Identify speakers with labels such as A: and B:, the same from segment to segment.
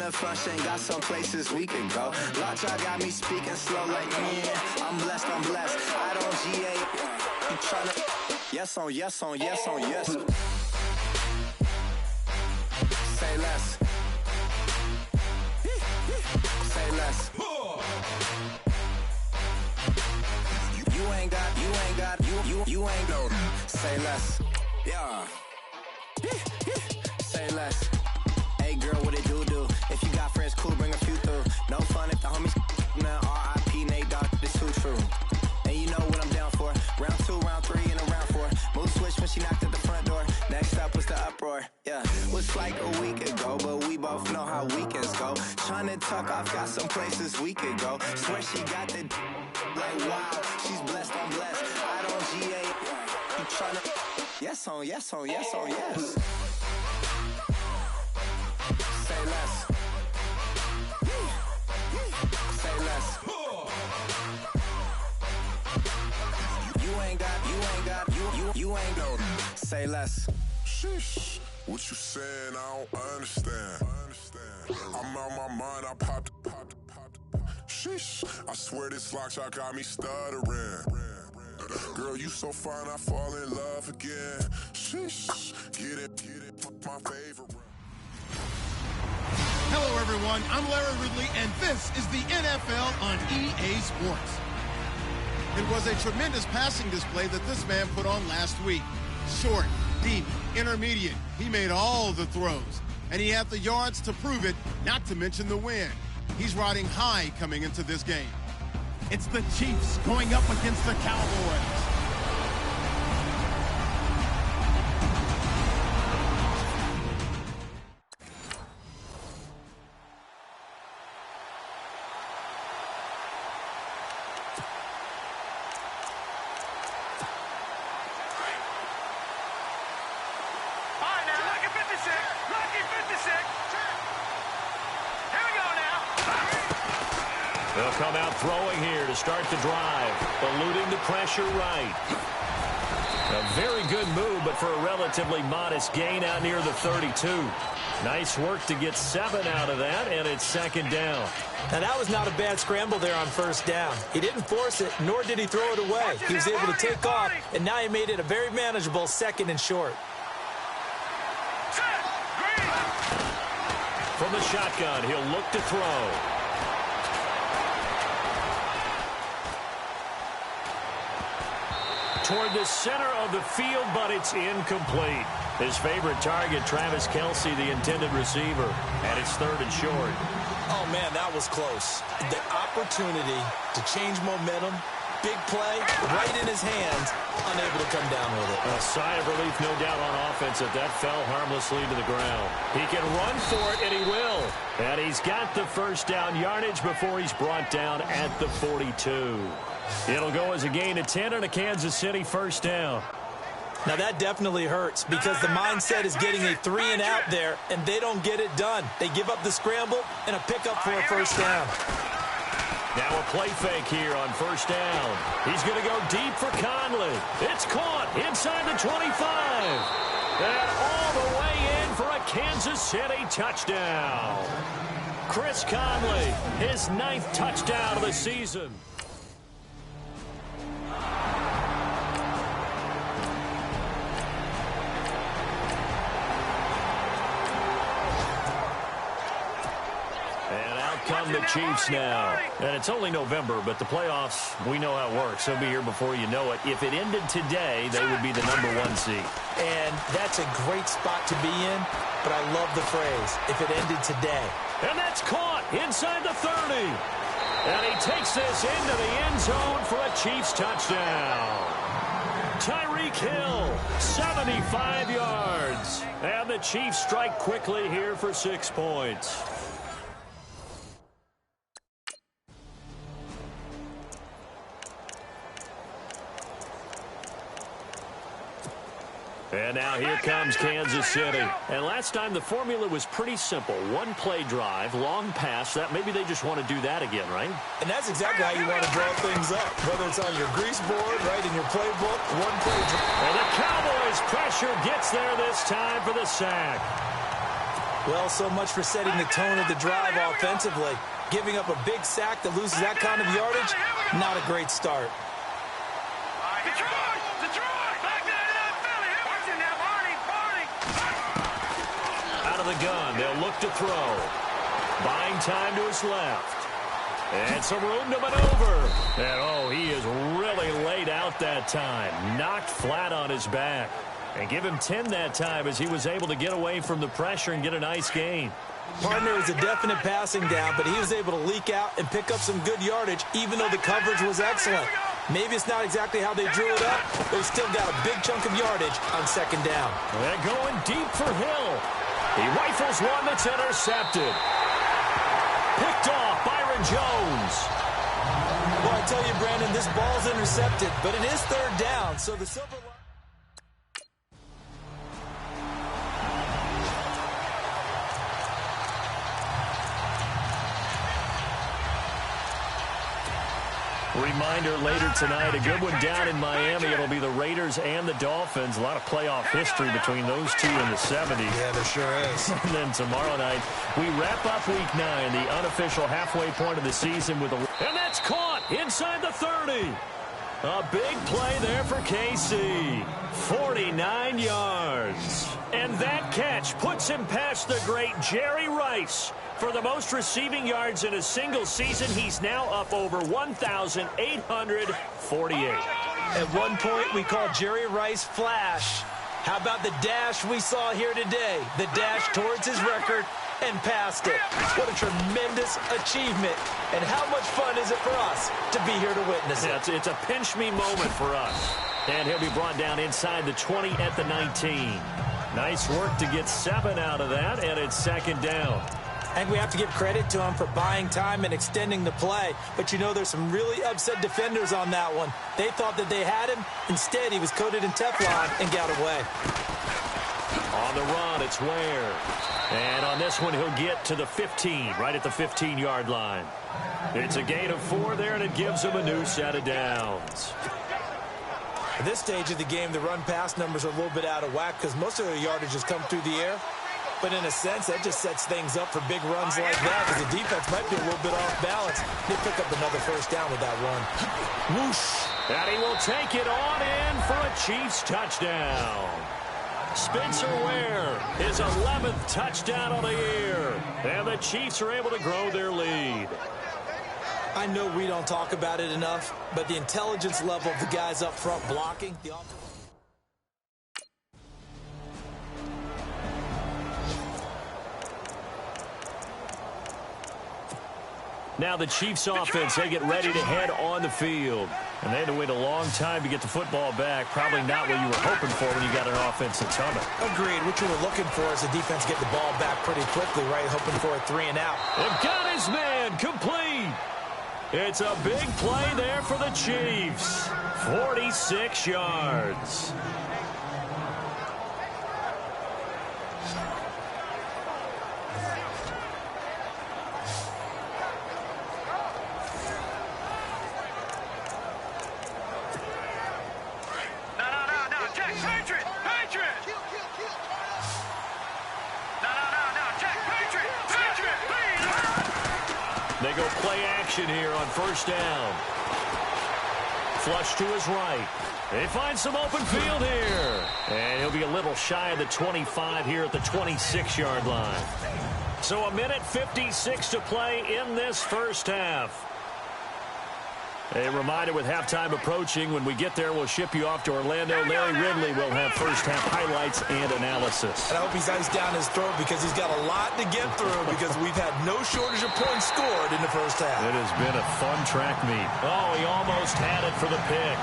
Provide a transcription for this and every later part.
A: the function, got some places we can go. Lockjaw got me speaking slow like, yeah, I'm blessed, I'm blessed. I don't GA, you tryna, yes on, yes on, yes on, yes. Say less. Say less. You ain't no. Say less. Yeah. Say less. Hey girl, what it do? If you got friends, cool, bring a few through. No fun if the homies now R.I.P. Nate Dogg, this too true. And you know what I'm down for. Round 2, round 3, and a round 4. Mood switch when she knocked at the front door. Next up was the uproar. Yeah, was like a week ago, but we both know how weekends go. Tryna tuck off, got some places we could go. Swear she got the like wow, she's blessed, I'm blessed. I don't GA, you tryna yes on, yes on, yes on, yes. Say less. Say less. You ain't no. Say less.
B: Sheesh. What you saying? I don't understand. I'm out my mind. I popped. Sheesh. I swear this lockjaw got me stuttering. Girl, you so fine, I fall in love again. Sheesh. Get it. My favorite.
C: Hello, everyone. I'm Larry Ridley, and this is the NFL on EA Sports. It was a tremendous passing display that this man put on last week. Short, deep, intermediate. He made all the throws, and he had the yards to prove it, not to mention the win. He's riding high coming into this game. It's the Chiefs going up against the Cowboys.
D: They'll come out throwing here to start the drive, eluding the pressure right. A very good move, but for a relatively modest gain out near the 32. Nice work to get 7 out of that, and it's second down.
E: Now, that was not a bad scramble there on first down. He didn't force it, nor did he throw it away. He was able to take off, and now he made it a very manageable second and short.
D: From the shotgun, he'll look to throw. Toward the center of the field, but it's incomplete. His favorite target, Travis Kelce, the intended receiver. And it's third and short.
E: Oh, man, that was close. The opportunity to change momentum, big play, right in his hands, unable to come down with it.
D: A sigh of relief, no doubt, on offense that fell harmlessly to the ground. He can run for it, and he will. And he's got the first down yardage before he's brought down at the 42. It'll go as a gain of 10 and a Kansas City first down.
E: Now, that definitely hurts because the mindset is getting a 3-and-out there, and they don't get it done. They give up the scramble and a pickup for a first down.
D: Now a play fake here on first down. He's going to go deep for Conley. It's caught inside the 25. And all the way in for a Kansas City touchdown. Chris Conley, his 9th touchdown of the season. Come the Chiefs now. And it's only November, but the playoffs, we know how it works. They'll be here before you know it. If it ended today, they would be the #1 seed.
E: And that's a great spot to be in, but I love the phrase, if it ended today.
D: And that's caught inside the 30. And he takes this into the end zone for a Chiefs touchdown. Tyreek Hill, 75 yards. And the Chiefs strike quickly here for 6 points. And now here comes Kansas City. And last time the formula was pretty simple. 1 play drive, long pass. That maybe they just want to do that again, right?
E: And that's exactly how you want to draw things up. Whether it's on your grease board, right, in your playbook, 1 play drive.
D: And the Cowboys' pressure gets there this time for the sack.
E: Well, so much for setting the tone of the drive offensively. Giving up a big sack that loses that kind of yardage, not a great start.
D: Out of the gun, they'll look to throw. Buying time to his left. And some room to maneuver. And, oh, he is really laid out that time. Knocked flat on his back. And give him 10 that time as he was able to get away from the pressure and get a nice gain.
E: Partner was a definite passing down, but he was able to leak out and pick up some good yardage, even though the coverage was excellent. Maybe it's not exactly how they drew it up, but he still got a big chunk of yardage on second down.
D: They're going deep for Hill. He rifles one that's intercepted. Picked off Byron Jones.
E: Well, I tell you, Brandon, this ball's intercepted, but it is third down, so the Silver Line...
D: Reminder later tonight, a good one down in Miami. It'll be the Raiders and the Dolphins. A lot of playoff history between those two in the 70s.
E: Yeah, there sure is.
D: And then tomorrow night, we wrap up Week 9, the unofficial halfway point of the season with a... And that's caught inside the 30. A big play there for KC. 49 yards. And that catch puts him past the great Jerry Rice. For the most receiving yards in a single season, he's now up over 1,848.
E: At one point, we called Jerry Rice Flash. How about the dash we saw here today? The dash towards his record and past it. What a tremendous achievement. And how much fun is it for us to be here to witness it?
D: It's a pinch-me moment for us. And he'll be brought down inside the 20 at the 19. Nice work to get 7 out of that, and it's second down.
E: And we have to give credit to him for buying time and extending the play. But, you know, there's some really upset defenders on that one. They thought that they had him. Instead, he was coated in Teflon and got away.
D: On the run, it's Ware. And on this one, he'll get to the 15, right at the 15-yard line. It's a gain of 4 there, and it gives him a new set of downs.
E: At this stage of the game, the run-pass numbers are a little bit out of whack because most of their yardage has come through the air. But in a sense, that just sets things up for big runs like that because the defense might be a little bit off balance. They pick up another first down with that run.
D: Whoosh! And he will take it on in for a Chiefs touchdown. Spencer Ware, his 11th touchdown of the year. And the Chiefs are able to grow their lead.
E: I know we don't talk about it enough, but the intelligence level of the guys up front blocking, the offense.
D: Now the Chiefs offense, they get ready to head on the field. And they had to wait a long time to get the football back. Probably not what you were hoping for when you got an offense that's humming.
E: Agreed. What you were looking for is the defense get the ball back pretty quickly, right? Hoping for a 3-and-out.
D: They've got his man complete. It's a big play there for the Chiefs. 46 yards. They go play action here on first down. Flush to his right. They find some open field here. And he'll be a little shy of the 25 here at the 26-yard line. So a minute 56 to play in this first half. A reminder with halftime approaching, when we get there, we'll ship you off to Orlando. Larry Ridley will have first-half highlights and analysis.
E: And I hope he's ice down his throat because he's got a lot to get through because we've had no shortage of points scored in the first half.
D: It has been a fun track meet. Oh, he almost had it for the pick.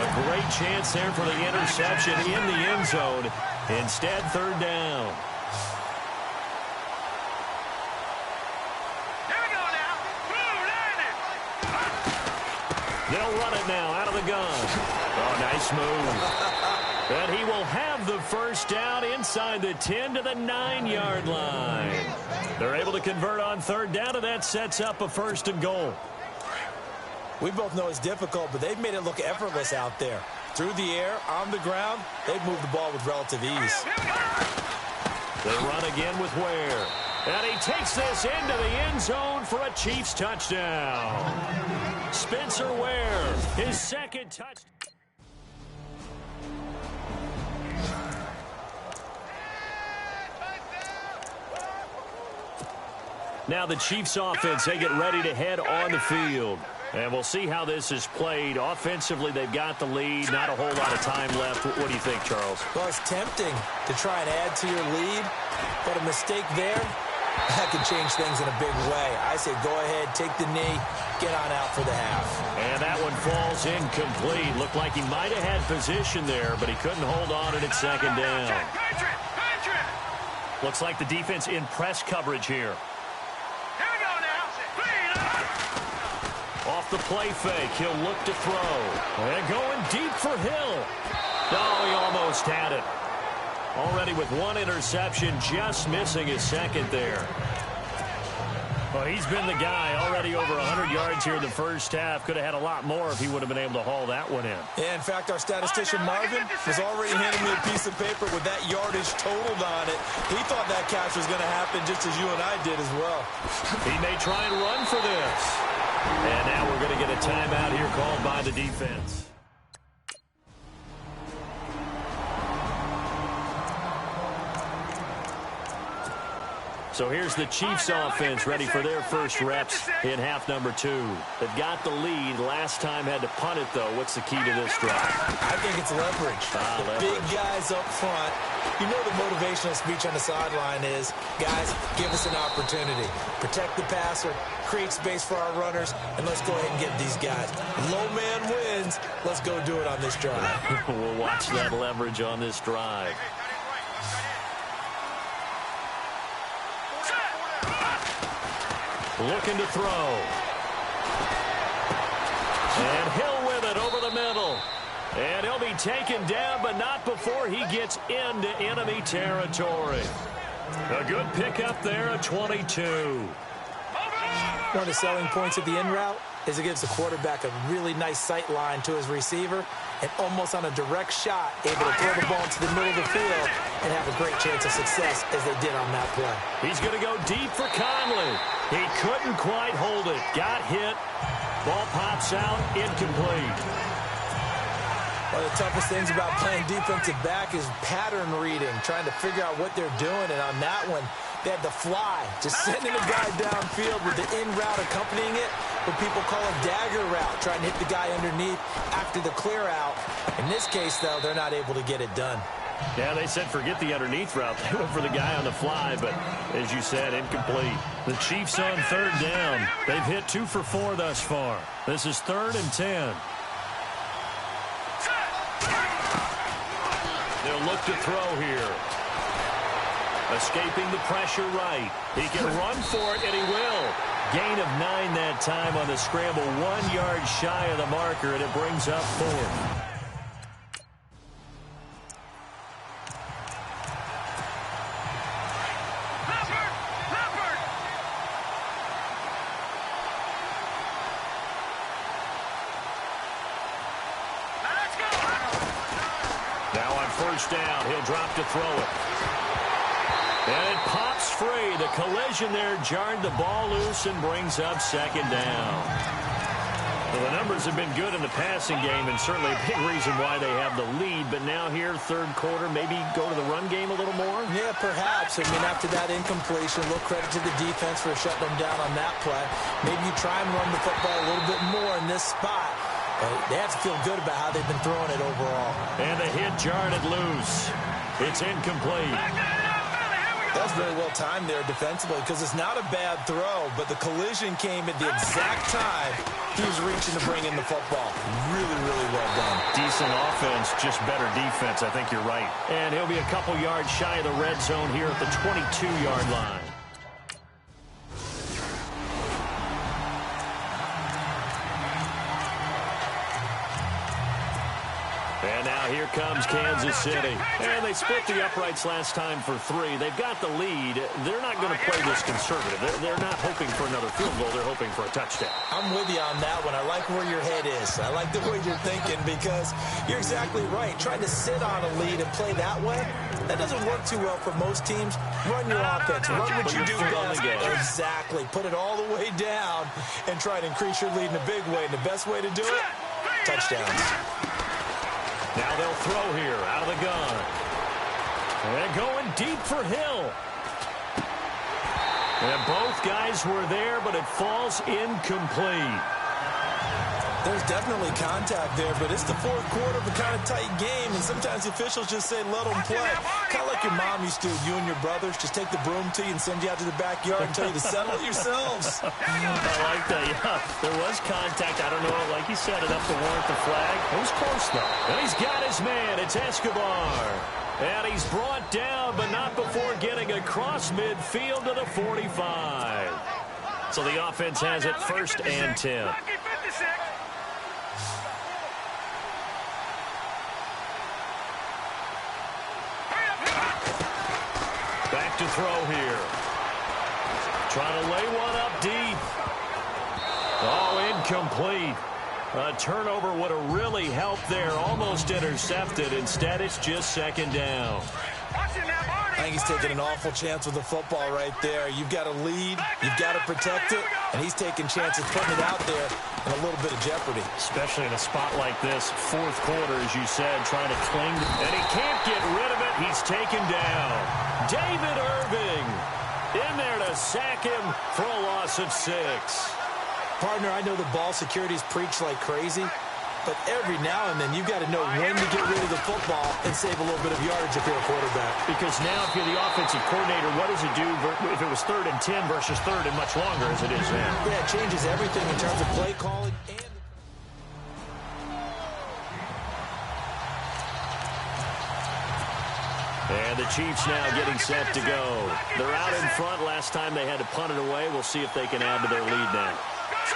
D: A great chance there for the interception in the end zone. Instead, third down. They'll run it now out of the gun. Oh, nice move. And he will have the first down inside the 10 to the 9-yard line. They're able to convert on third down, and that sets up a first and goal.
E: We both know it's difficult, but they've made it look effortless out there. Through the air, on the ground, they've moved the ball with relative ease.
D: They run again with Ware. And he takes this into the end zone for a Chiefs touchdown. Spencer Ware, his second touchdown. Now the Chiefs offense, they get ready to head on the field. And we'll see how this is played. Offensively, they've got the lead. Not a whole lot of time left. What do you think, Charles?
E: Well, it's tempting to try and add to your lead, but a mistake there, that could change things in a big way. I say go ahead, take the knee, get on out for the half.
D: And that one falls incomplete. Looked like he might have had position there, but he couldn't hold on at second down. Looks like the defense in press coverage here. Off the play fake, he'll look to throw. And going deep for Hill. Oh, he almost had it. Already with one interception, just missing his second there. Well, he's been the guy. Already over 100 yards here in the first half. Could have had a lot more if he would have been able to haul that one in.
E: Yeah, in fact, our statistician Marvin was already handing me a piece of paper with that yardage totaled on it. He thought that catch was going to happen just as you and I did as well.
D: He may try and run for this. And now we're going to get a timeout here called by the defense. So here's the Chiefs offense ready for their first reps in half number 2. They've got the lead. Last time had to punt it, though. What's the key to this drive?
E: I think it's leverage. The big guys up front. You know the motivational speech on the sideline is, guys, give us an opportunity. Protect the passer, create space for our runners, and let's go ahead and get these guys. Low man wins. Let's go do it on this drive.
D: We'll watch that leverage on this drive. Looking to throw. And Hill with it over the middle. And he'll be taken down, but not before he gets into enemy territory. A good pickup there at 22.
E: One of the selling points of the in route is it gives the quarterback a really nice sight line to his receiver and almost on a direct shot able to throw the ball into the middle of the field and have a great chance of success as they did on that play.
D: He's going to go deep for Conley. He couldn't quite hold it. Got hit. Ball pops out. Incomplete.
E: One of the toughest things about playing defensive back is pattern reading, trying to figure out what they're doing. And on that one, they had to fly, just sending a guy downfield with the in route accompanying it, what people call a dagger route, trying to hit the guy underneath after the clear out. In this case, though, they're not able to get it done.
D: Yeah, they said forget the underneath route. They went for the guy on the fly, but as you said, incomplete. The Chiefs on third down. They've hit 2 for 4 thus far. This is 3rd and 10. They'll look to throw here. Escaping the pressure right. He can run for it, and he will. Gain of 9 that time on the scramble. 1 yard shy of the marker, and it brings up 4th. First down. He'll drop to throw it. And it pops free. The collision there jarred the ball loose and brings up 2nd down. Well, the numbers have been good in the passing game and certainly a big reason why they have the lead. But now here, 3rd quarter, maybe go to the run game a little more?
E: Yeah, perhaps. I mean, after that incompletion, a little credit to the defense for shutting them down on that play. Maybe you try and run the football a little bit more in this spot. They have to feel good about how they've been throwing it overall.
D: And the hit jarred it loose. It's incomplete.
E: That's very well timed there defensively because it's not a bad throw, but the collision came at the exact time he was reaching to bring in the football. Really, really well done.
D: Decent offense, just better defense. I think you're right. And he'll be a couple yards shy of the red zone here at the 22-yard line. And now here comes Kansas City. And they split the uprights last time for 3. They've got the lead. They're not going to play this conservative. They're not hoping for another field goal. They're hoping for a touchdown.
E: I'm with you on that one. I like where your head is. I like the way you're thinking because you're exactly right. Trying to sit on a lead and play that way, that doesn't work too well for most teams. Run your offense. Run what you do best. Exactly. Put it all the way down and try to increase your lead in a big way. And the best way to do it, touchdowns.
D: Now they'll throw here out of the gun. And going deep for Hill. And both guys were there, but it falls incomplete.
E: There's definitely contact there, but it's the fourth quarter of a kind of tight game, and sometimes the officials just say, let them play. Kind of like your mom used to, you and your brothers, just take the broom to you and send you out to the backyard and tell you to settle it yourselves.
D: I like that, yeah. There was contact. I don't know, like you said, enough to warrant the flag. It was close, though. And he's got his man. It's Escobar. And he's brought down, but not before getting across midfield to the 45. So the offense has it 1st and 10. Back to throw here. Trying to lay one up deep. Oh, incomplete. A turnover would have really helped there. Almost intercepted. Instead, it's just 2nd down.
E: I think he's taking an awful chance with the football right there. You've got a lead. You've got to protect it. And he's taking chances putting it out there in a little bit of jeopardy.
D: Especially in a spot like this. 4th quarter, as you said, trying to cling. And he can't get rid of it. He's taken down. David Irving in there to sack him for a loss of 6.
E: Partner, I know the ball security's preached like crazy, but every now and then you've got to know when to get rid of the football and save a little bit of yardage if you're a quarterback.
D: Because now if you're the offensive coordinator, what does it do if it was 3rd and 10 versus 3rd and much longer as it is now?
E: Yeah, it changes everything in terms of play calling
D: and the Chiefs now getting set to go. They're out in front. Last time they had to punt it away. We'll see if they can add to their lead now.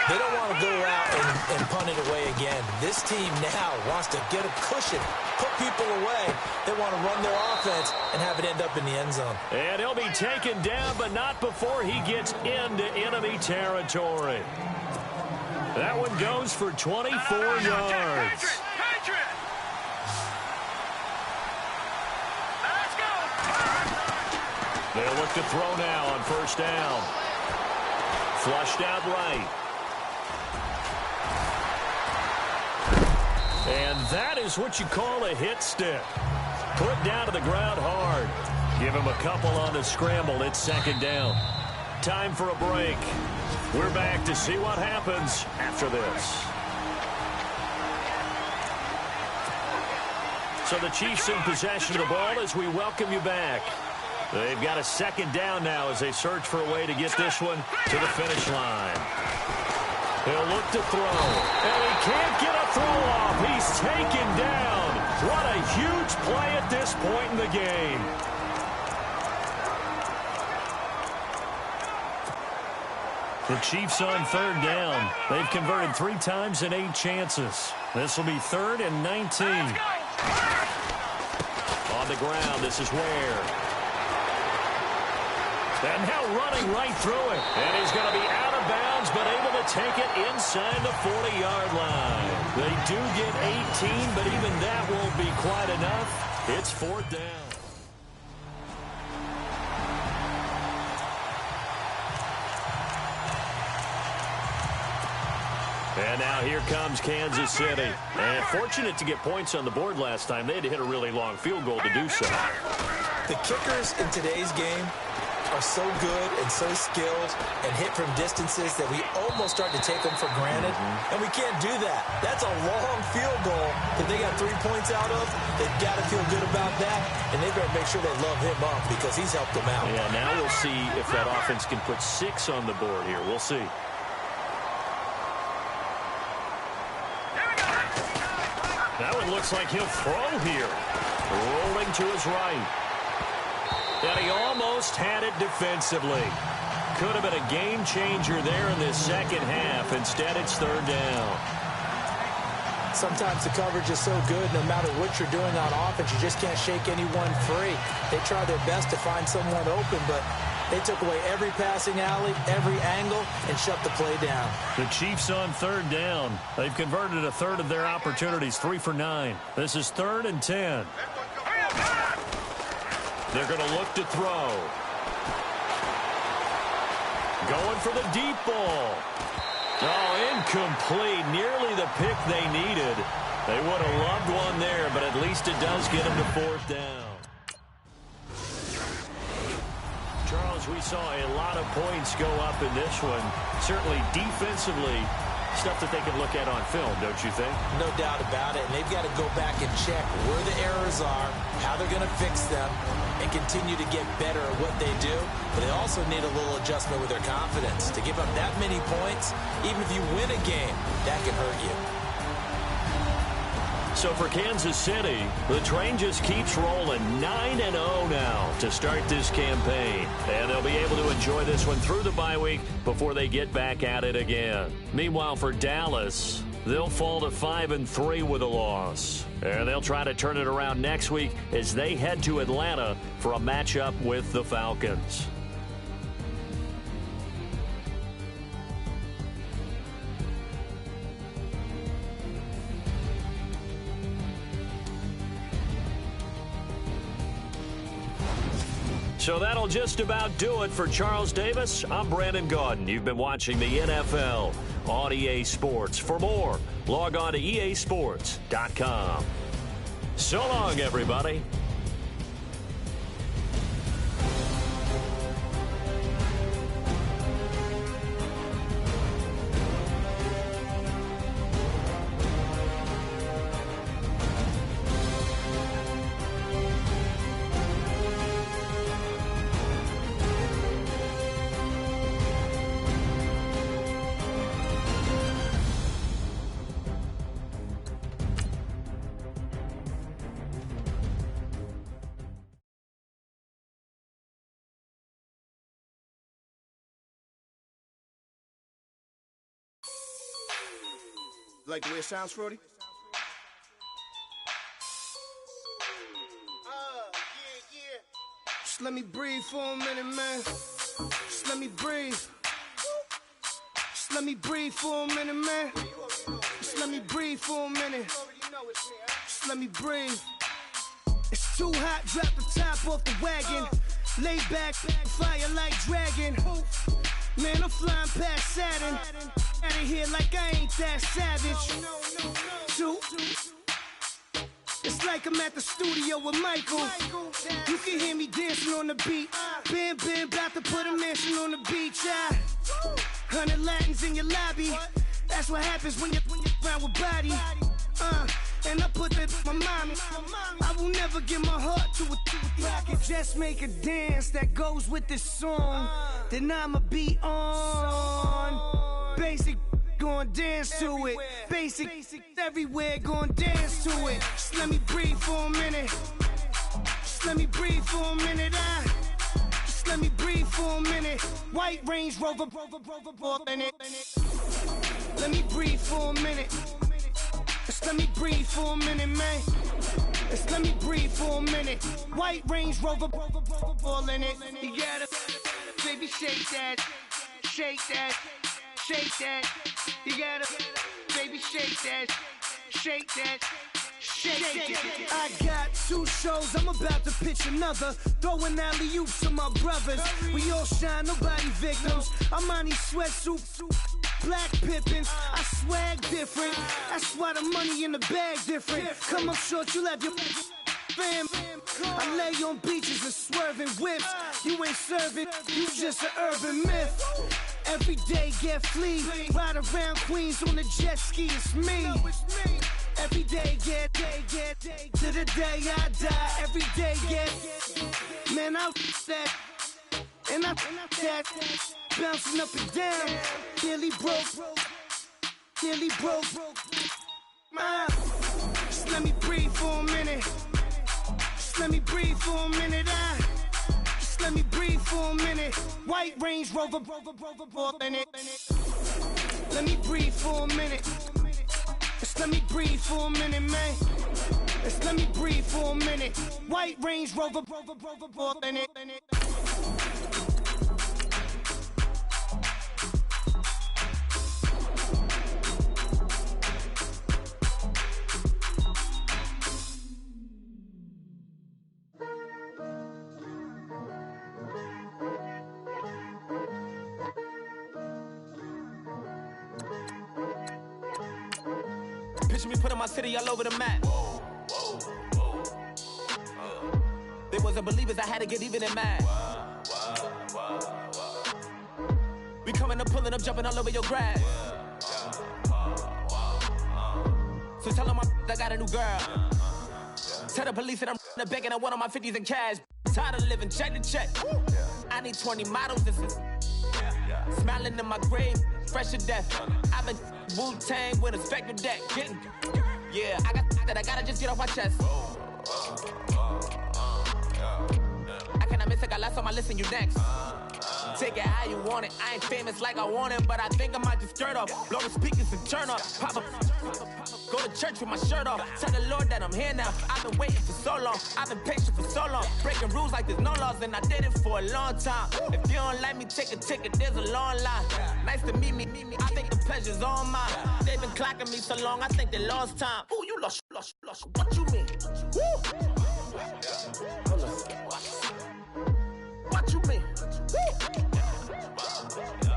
E: They don't want to go out and punt it away again. This team now wants to get a cushion, put people away. They want to run their offense and have it end up in the end zone.
D: And he'll be taken down, but not before he gets into enemy territory. That one goes for 24 yards. They'll look to throw now on 1st down. Flushed out right. And that is what you call a hit stick. Put down to the ground hard. Give him a couple on the scramble. It's 2nd down. Time for a break. We're back to see what happens after this. So the Chiefs in possession of the ball as we welcome you back. They've got a 2nd down now as they search for a way to get this one to the finish line. He'll look to throw, and he can't get a throw off. He's taken down. What a huge play at this point in the game. The Chiefs on 3rd down. They've converted 3 times in 8 chances. This will be 3rd and 19. On the ground, this is Ware. And now running right through it. And he's going to be out of bounds, but able to take it inside the 40-yard line. They do get 18, but even that won't be quite enough. It's 4th down. And now here comes Kansas City. And fortunate to get points on the board last time. They had to hit a really long field goal to do so.
E: The kickers in today's game are so good and so skilled and hit from distances that we almost start to take them for granted. And we can't do that. That's a long field goal that they got 3 points out of. They've got to feel good about that, and they better make sure they love him up because he's helped them out.
D: Yeah, now we'll see if that offense can put 6 on the board here. We'll see. That one looks like he'll throw here. Rolling to his right. And he almost had it defensively. Could have been a game changer there in this 2nd half. Instead, it's 3rd down.
E: Sometimes the coverage is so good, no matter what you're doing on offense, you just can't shake anyone free. They try their best to find someone open, but they took away every passing alley, every angle, and shut the play down.
D: The Chiefs on third down. They've converted a third of their opportunities, 3 for 9. This is 3rd and 10. They're going to look to throw. Going for the deep ball. Oh, incomplete. Nearly the pick they needed. They would have loved one there, but at least it does get them to 4th down. Charles, we saw a lot of points go up in this one. Certainly defensively, stuff that they can look at on film, don't you think?
E: No doubt about it. And they've got to go back and check where the errors are, how they're going to fix them, and continue to get better at what they do. But they also need a little adjustment with their confidence. To give up that many points, even if you win a game, that can hurt you.
D: So for Kansas City, the train just keeps rolling 9-0 now to start this campaign. And they'll be able to enjoy this one through the bye week before they get back at it again. Meanwhile, for Dallas, they'll fall to 5-3 with a loss. And they'll try to turn it around next week as they head to Atlanta for a matchup with the Falcons. So that'll just about do it for Charles Davis. I'm Brandon Gaudin. You've been watching the NFL on EA Sports. For more, log on to easports.com. So long, everybody.
F: Like the way it sounds, Frody? Yeah. Just let me breathe for a minute, man. Just let me breathe. Just let me breathe for a minute, man. Just let me breathe for a minute. Just let me breathe. It's too hot, drop the top off the wagon. Lay back, fire like dragon. Man, I'm flying past Saturn. Out of here like I ain't that savage. It's like I'm at the studio with Michael. You can hear me dancing on the beat. Bam, about to put a mansion on the beach. 100 Latins in your lobby. That's what happens when you're around with body. And I put that in my mommy. I will never give my heart to it. I can just make a dance that goes with this song. Then I'ma be on. Basic, gon' dance to it. Basic, everywhere, gon' dance to it. Just let me breathe for a minute. Just let me breathe for a minute. Just let me breathe for a minute. White Range Rover, in it. Let me breathe for a minute. Just let me breathe for a minute, man. Just let me breathe for a minute. White Range Rover, in it. You gotta, baby, shake that, shake that. Shake that, you gotta, baby, shake that, shake that, shake it. I got 2 shows, I'm about to pitch another. Throwing alley-oops to my brothers. We all shine, nobody victims. I'm on these sweatsuits, black Pippins. I swag different, that's why the money in the bag different. Come up short, you'll have your fam. I lay on beaches and swerving whips. You ain't serving, you just an urban myth. Every day get flea, ride around Queens on a jet ski, it's me. Every day get, to the day I die. Every day get, man, I that, and I that, bouncing up and down, nearly broke. Just let me breathe for a minute. Just let me breathe for a minute. Just let me breathe for a minute. White Range Rover, in it. Let me breathe for a minute. Just Let's let me breathe for a minute, man. Let's let me breathe for a minute. White Range Rover, in it.
A: Picture me putting my city all over the map. They wasn't believers, I had to get even and mad. We coming up, pulling up, jumping all over your grass. So tell them I got a new girl. Tell the police that I'm the bank and I want all my 50s in cash. Tired of living check to check. I need 20 models, this is smiling in my grave, fresh to death. I've been Wu-Tang with a spectrum deck. Yeah, I gotta just get off my chest. I cannot miss it, got last on my list and you next. Take it how you want it, I ain't famous like I want it, but I think I might just skirt off. Blow the speakers and turn up. Pop up, go to church with my shirt off. Tell the Lord that I'm here now. I've been waiting for so long, I've been patient for so long. Breaking rules like there's no laws, and I did it for a long time. If you don't like me, take a ticket, there's a long line. Nice to meet me, I think the pleasure's all mine. They've been clocking me so long, I think they lost time. Ooh, you lost, what you mean? Woo! What you mean? Woo!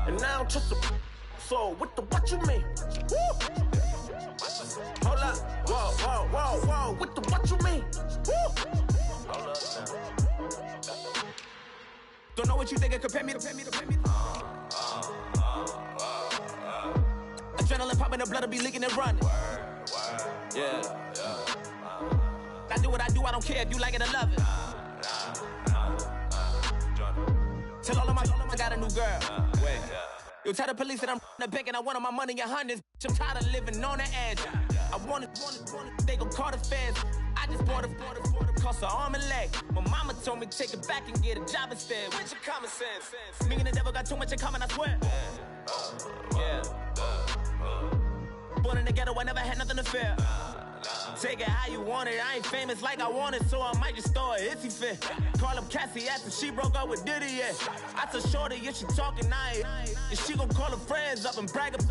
A: And now just the so what you mean? Woo! Hold up, whoa, what you mean? Woo! Hold up now. Don't know what you think, compare me to. Adrenaline popping, the blood will be leaking and running. Yeah. I do what I do, I don't care if you like it or love it. Tell all of my I got a new girl. Wait. You tell the police that I'm the bank and I want all my money in hundreds. I'm tired of living on the edge. I want it, they gon' call the feds. I just bought a cost an arm and leg. My mama told me take it back and get a job instead. Where's your common sense? Me and the devil got too much in common, I swear. Yeah. Born in the ghetto, I never had nothing to fear. Take it how you want it, I ain't famous like I want it, so I might just throw a hissy fit. Call up Cassie after she broke up with Diddy, yeah. I told Shorty, if she talking, and she gon' call her friends up and brag up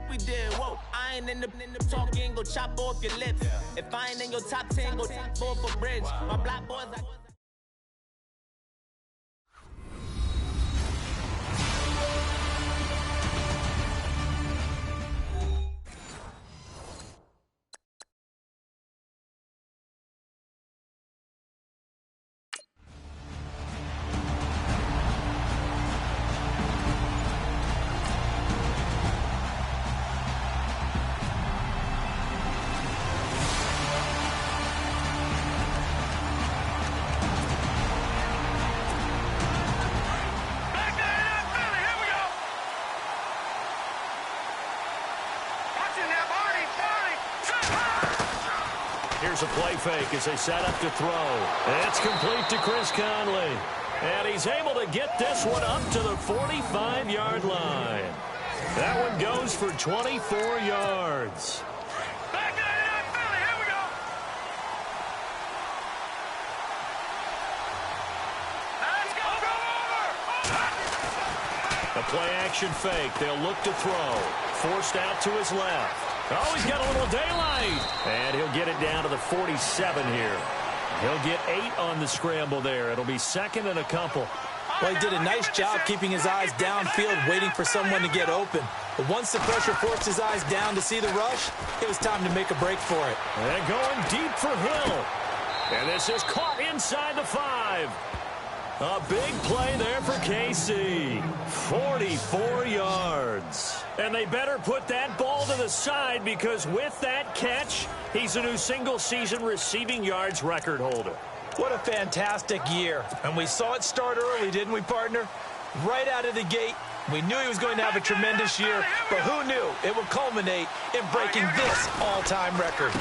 A: we did, whoa. I ain't in the talking, go chop off your lips. If I ain't in your top 10, go top 4 for bridge. My black boys,
D: Here's a play fake as they set up to throw. It's complete to Chris Conley. And he's able to get this one up to the 45-yard line. That one goes for 24 yards.
G: Back to Philly, here we go. Let's go over.
D: A play-action fake. They'll look to throw. Forced out to his left. Oh, he's got a little daylight. And he'll get it down to the 47 here. He'll get 8 on the scramble there. It'll be second and a couple.
E: Well, he did a nice job keeping his eyes downfield, waiting for someone to get open. But once the pressure forced his eyes down to see the rush, it was time to make a break for it.
D: And going deep for Hill. And this is caught inside the 5. A big play there for KC. 44 yards. And they better put that ball to the side because with that catch, he's a new single-season receiving yards record holder.
E: What a fantastic year. And we saw it start early, didn't we, partner? Right out of the gate, we knew he was going to have a tremendous year, but who knew it would culminate in breaking this all-time record.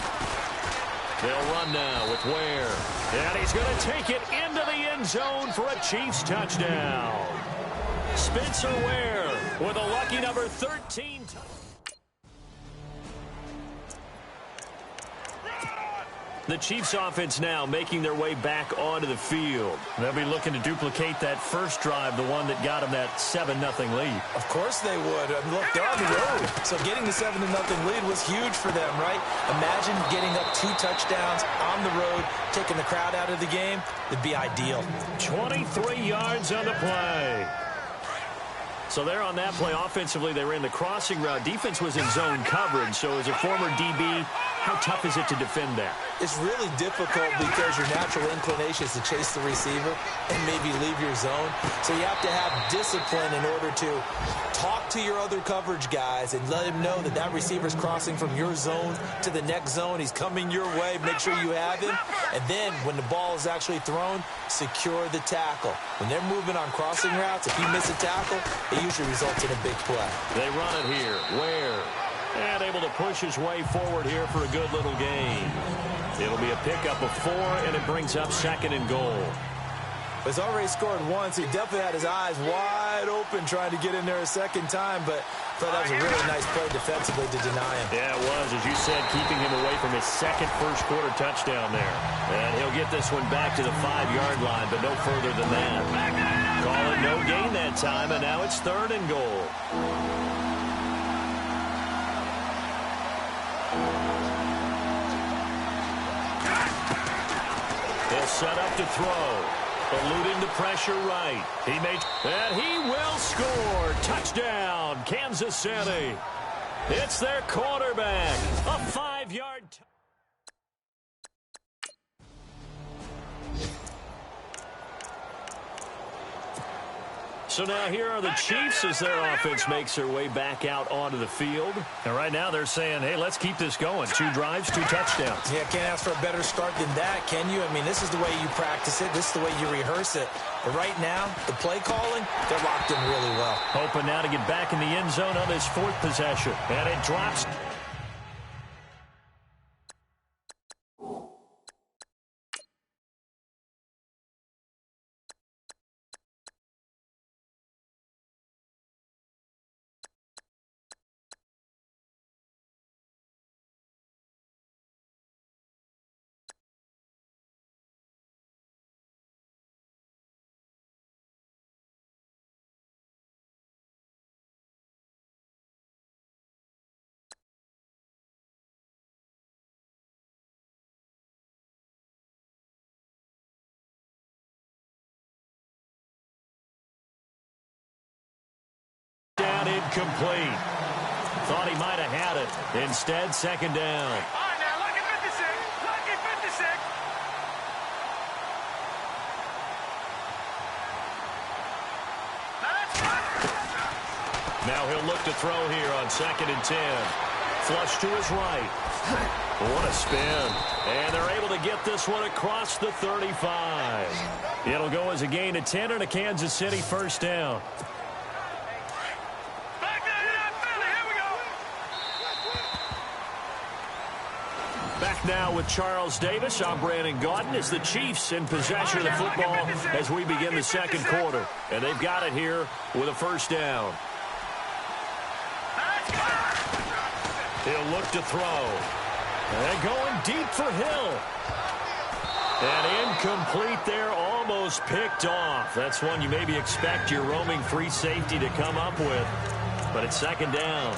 D: They'll run now with Ware. And he's going to take it into the end zone for a Chiefs touchdown. Spencer Ware with a lucky number 13. The Chiefs offense now making their way back onto the field. They'll be looking to duplicate that first drive, the one that got them that 7-0 lead.
E: Of course they would. Look, they're on the road. So getting the 7-0 lead was huge for them, right? Imagine getting up 2 touchdowns on the road, taking the crowd out of the game. It'd be ideal.
D: 23 yards on the play. So there on that play, offensively, they ran the crossing route. Defense was in zone coverage. So as a former DB, how tough is it to defend that?
E: It's really difficult because your natural inclination is to chase the receiver and maybe leave your zone. So you have to have discipline in order to talk to your other coverage guys and let him know that that receiver's crossing from your zone to the next zone. He's coming your way. Make sure you have him. And then when the ball is actually thrown, secure the tackle. When they're moving on crossing routes, if you miss a tackle, it usually results in a big play.
D: They run it here. Ware. And able to push his way forward here for a good little gain. It'll be a pickup of 4, and it brings up 2nd and goal.
E: He's already scored once. He definitely had his eyes wide open trying to get in there a second time, but I thought that was a really nice play defensively to deny him.
D: Yeah, it was, as you said, keeping him away from his second first-quarter touchdown there. And he'll get this one back to the 5-yard line, but no further than that. Call it no gain that time, and now it's 3rd and goal. He'll set up to throw. Eluding the pressure right. And he will score. Touchdown, Kansas City. It's their quarterback. A 5-yard touchdown. So now here are the Chiefs as their offense makes their way back out onto the field. And right now they're saying, hey, let's keep this going. 2 drives, 2 touchdowns.
E: Yeah, can't ask for a better start than that, can you? I mean, this is the way you practice it. This is the way you rehearse it. But right now, the play calling, they're locked in really well.
D: Hoping now to get back in the end zone on this 4th possession. And it drops. Incomplete. Thought he might have had it. Instead, 2nd down.
G: All right, now, lucky 56. Lucky 56.
D: Now he'll look to throw here on 2nd and 10. Flush to his right. What a spin. And they're able to get this one across the 35. It'll go as a gain of 10 and a Kansas City 1st down. Back now with Charles Davis. I'm Brandon Gaudin as the Chiefs in possession of the football as we begin the 2nd quarter. And they've got it here with a 1st down. He'll look to throw. And going deep for Hill. And incomplete there, almost picked off. That's one you maybe expect your roaming free safety to come up with. But it's 2nd down.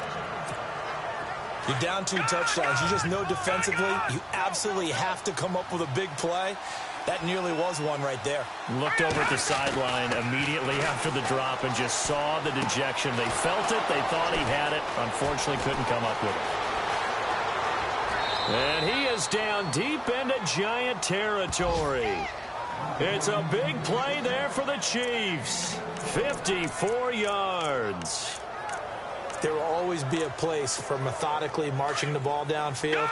E: You're down 2 touchdowns. You just know defensively you absolutely have to come up with a big play. That nearly was one right there.
D: Looked over at the sideline immediately after the drop and just saw the dejection. They felt it. They thought he had it. Unfortunately, couldn't come up with it. And he is down deep into Giant territory. It's a big play there for the Chiefs. 54 yards.
E: There will always be a place for methodically marching the ball downfield.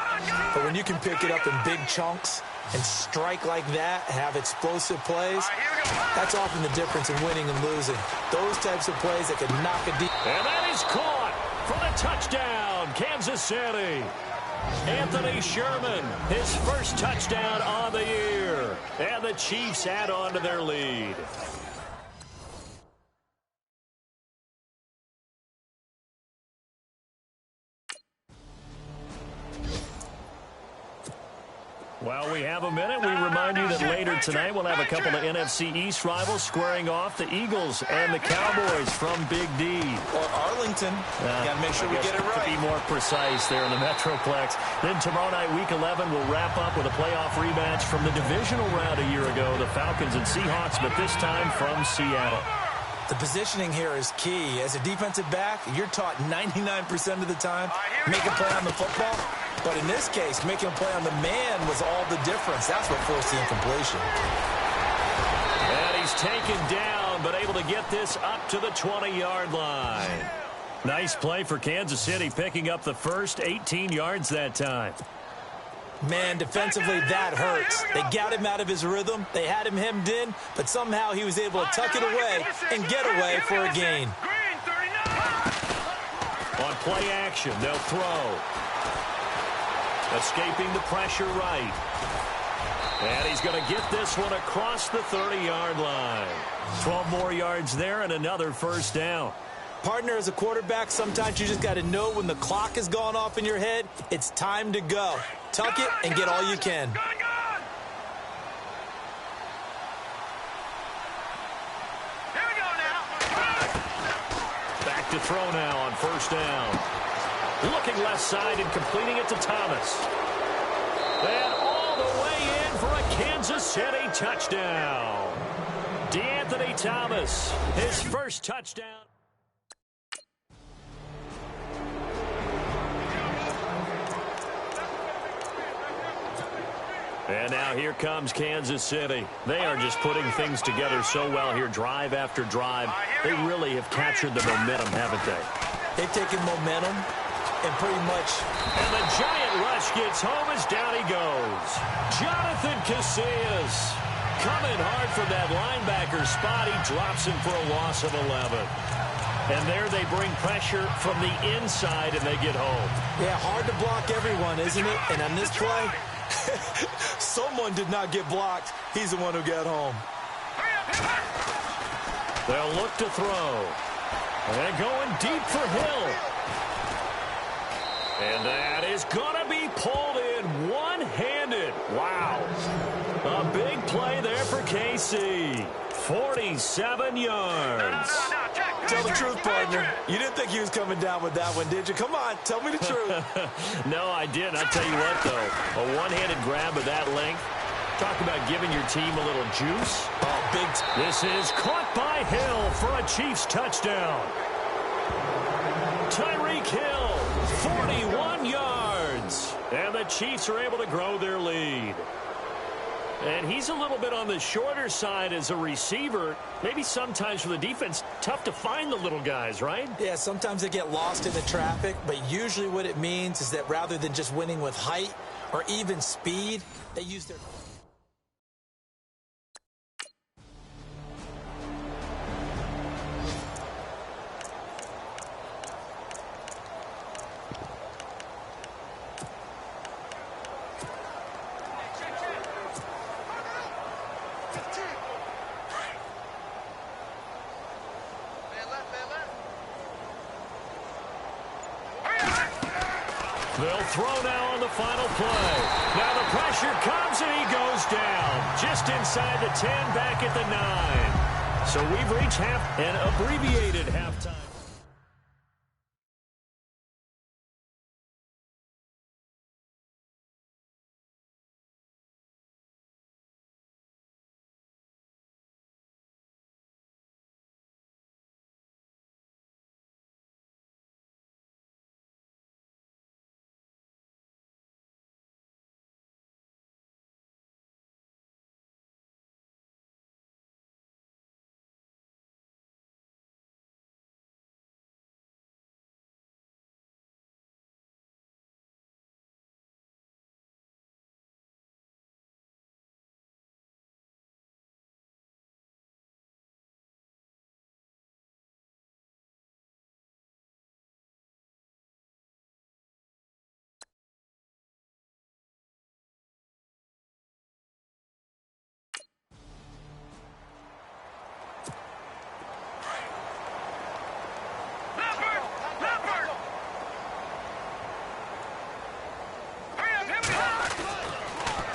E: But when you can pick it up in big chunks and strike like that, have explosive plays, that's often the difference in winning and losing. Those types of plays that can knock a deep.
D: And that is caught for the touchdown, Kansas City. Anthony Sherman, his first touchdown on the year. And the Chiefs add on to their lead. Well, we have a minute. We remind you that later tonight we'll have a couple of NFC East rivals squaring off, the Eagles and the Cowboys from Big D.
E: Or Arlington. Got to make sure we get it right.
D: To be more precise there in the Metroplex. Then tomorrow night, Week 11, we'll wrap up with a playoff rematch from the divisional round a year ago, the Falcons and Seahawks, but this time from Seattle.
E: The positioning here is key. As a defensive back, you're taught 99% of the time, make a play on the football. But in this case, making a play on the man was all the difference. That's what forced the incompletion.
D: And he's taken down, but able to get this up to the 20-yard line. Nice play for Kansas City, picking up the first 18 yards that time.
E: Man, defensively, that hurts. They got him out of his rhythm. They had him hemmed in, but somehow he was able to tuck it away and get away for a gain.
D: On play action, they'll throw. Escaping the pressure right. And he's going to get this one across the 30-yard line. 12 more yards there and another first down.
E: Partner, as a quarterback, sometimes you just got to know when the clock has gone off in your head, it's time to go. Tuck it and get all you can.
D: Back to throw now on first down. Looking left side and completing it to Thomas. And all the way in for a Kansas City touchdown. DeAnthony Thomas, his first touchdown. And now here comes Kansas City. They are just putting things together so well here, drive after drive. They really have captured the momentum, haven't they?
E: They've taken momentum and pretty much...
D: And the giant rush gets home as down he goes. Jonathan Casillas coming hard from that linebacker spot. He drops him for a loss of 11. And there they bring pressure from the inside and they get home.
E: Yeah, hard to block everyone, isn't it? And on this play... someone did not get blocked. He's the one who got home.
D: They'll look to throw. And going deep for Hill. And that is going to be pulled in one-handed. Wow. A big play there for KC. 47 yards.
E: Tell the truth, partner. You didn't think he was coming down with that one, did you? Come on, tell me the truth.
D: No, I didn't. I'll tell you what, though. A one-handed grab of that length. Talk about giving your team a little juice.
E: Oh, big.
D: This is caught by Hill for a Chiefs touchdown. Tyreek Hill, 41 yards. And the Chiefs are able to grow their lead. And he's a little bit on the shorter side as a receiver. Maybe sometimes for the defense, tough to find the little guys, right?
E: Yeah, sometimes they get lost in the traffic, but usually what it means is that rather than just winning with height or even speed, they use their...
D: They'll throw now on the final play. Now the pressure comes and he goes down. Just inside the 10, back at the 9. So we've reached an abbreviated halftime.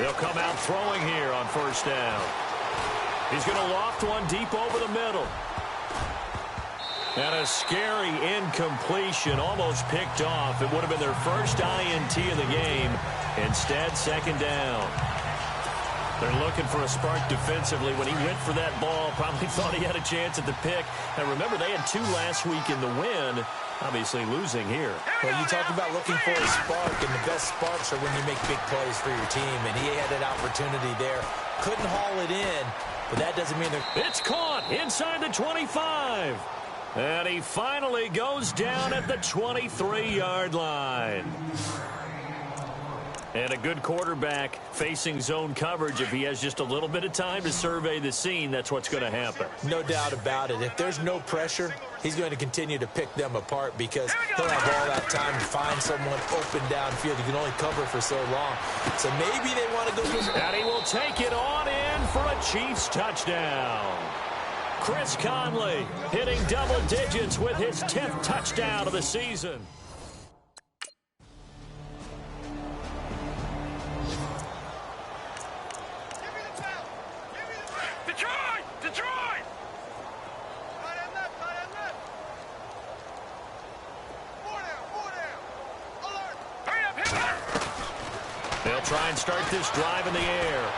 D: They'll come out throwing here on first down. He's going to loft one deep over the middle. And a scary incompletion, almost picked off. It would have been their first INT of the game. Instead, second down. They're looking for a spark defensively. When he went for that ball, probably thought he had a chance at the pick. And remember, they had 2 last week in the win. Obviously losing here.
E: Well, you talk about looking for a spark, and the best sparks are when you make big plays for your team. And he had an opportunity there. Couldn't haul it in, but that doesn't mean they're...
D: It's caught inside the 25. And he finally goes down at the 23-yard line. And a good quarterback facing zone coverage. If he has just a little bit of time to survey the scene, that's what's going to happen.
E: No doubt about it. If there's no pressure, he's going to continue to pick them apart because he'll have all that time to find someone open downfield. He can only cover for so long. So maybe they want to go...
D: And he will take it on in for a Chiefs touchdown. Chris Conley hitting double digits with his 10th touchdown of the season.
G: Detroit!
D: They'll try and start this drive in the air.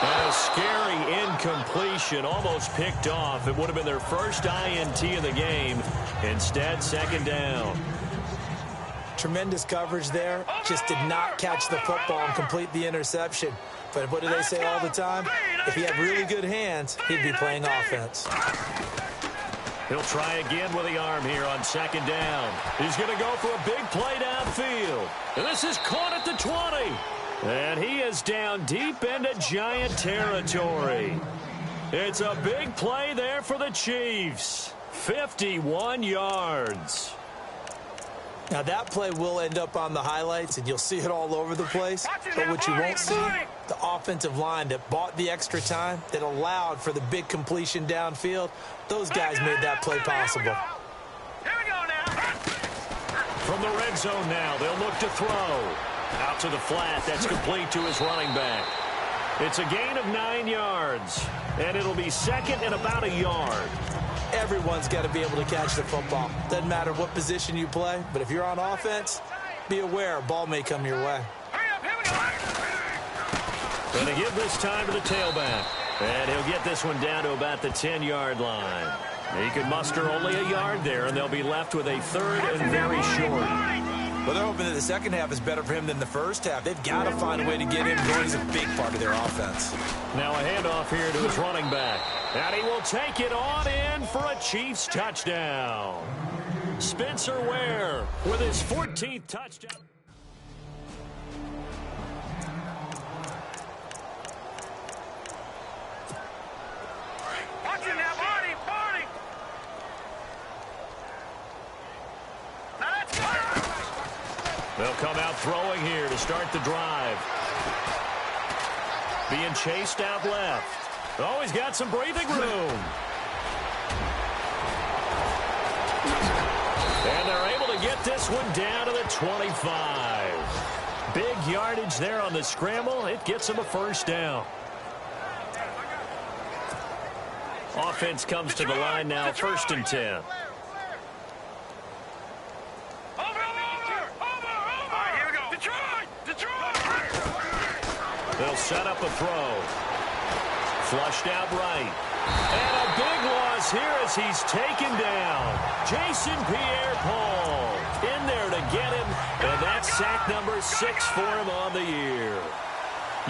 D: And a scary incompletion, almost picked off. It would have been their first INT of the game. Instead, second down.
E: Tremendous coverage there. Just did not catch the football and complete the interception. But what do they say all the time? If he had really good hands, he'd be playing offense.
D: He'll try again with the arm here on second down. He's going to go for a big play downfield. And this is caught at the 20. And he is down deep into Giant territory. It's a big play there for the Chiefs. 51 yards.
E: Now, that play will end up on the highlights, and you'll see it all over the place. But what you won't see, the offensive line that bought the extra time, that allowed for the big completion downfield, those guys made that play possible.
G: Here we go now.
D: From the red zone now, they'll look to throw. Out to the flat, that's complete to his running back. It's a gain of 9 yards, and it'll be second and about a yard.
E: Everyone's got to be able to catch the football. Doesn't matter what position you play, but if you're on offense, be aware a ball may come your way.
D: Going to give this time to the tailback, and he'll get this one down to about the 10-yard line. He can muster only a yard there, and they'll be left with a third and very short.
E: Well, they're hoping that the second half is better for him than the first half. They've got to find a way to get him going. He's a big part of their offense.
D: Now a handoff here to his running back. And he will take it on in for a Chiefs touchdown. Spencer Ware with his 14th touchdown.
G: Watch it now, Barney! Now let's go!
D: They'll come out throwing here to start the drive. Being chased out left. Oh, he's got some breathing room. And they're able to get this one down to the 25. Big yardage there on the scramble. It gets him a first down. Offense comes to the line now, first and 10. They'll set up a throw. Flushed out right. And a big loss here as he's taken down. Jason Pierre-Paul in there to get him. And that's sack number 6 for him on the year.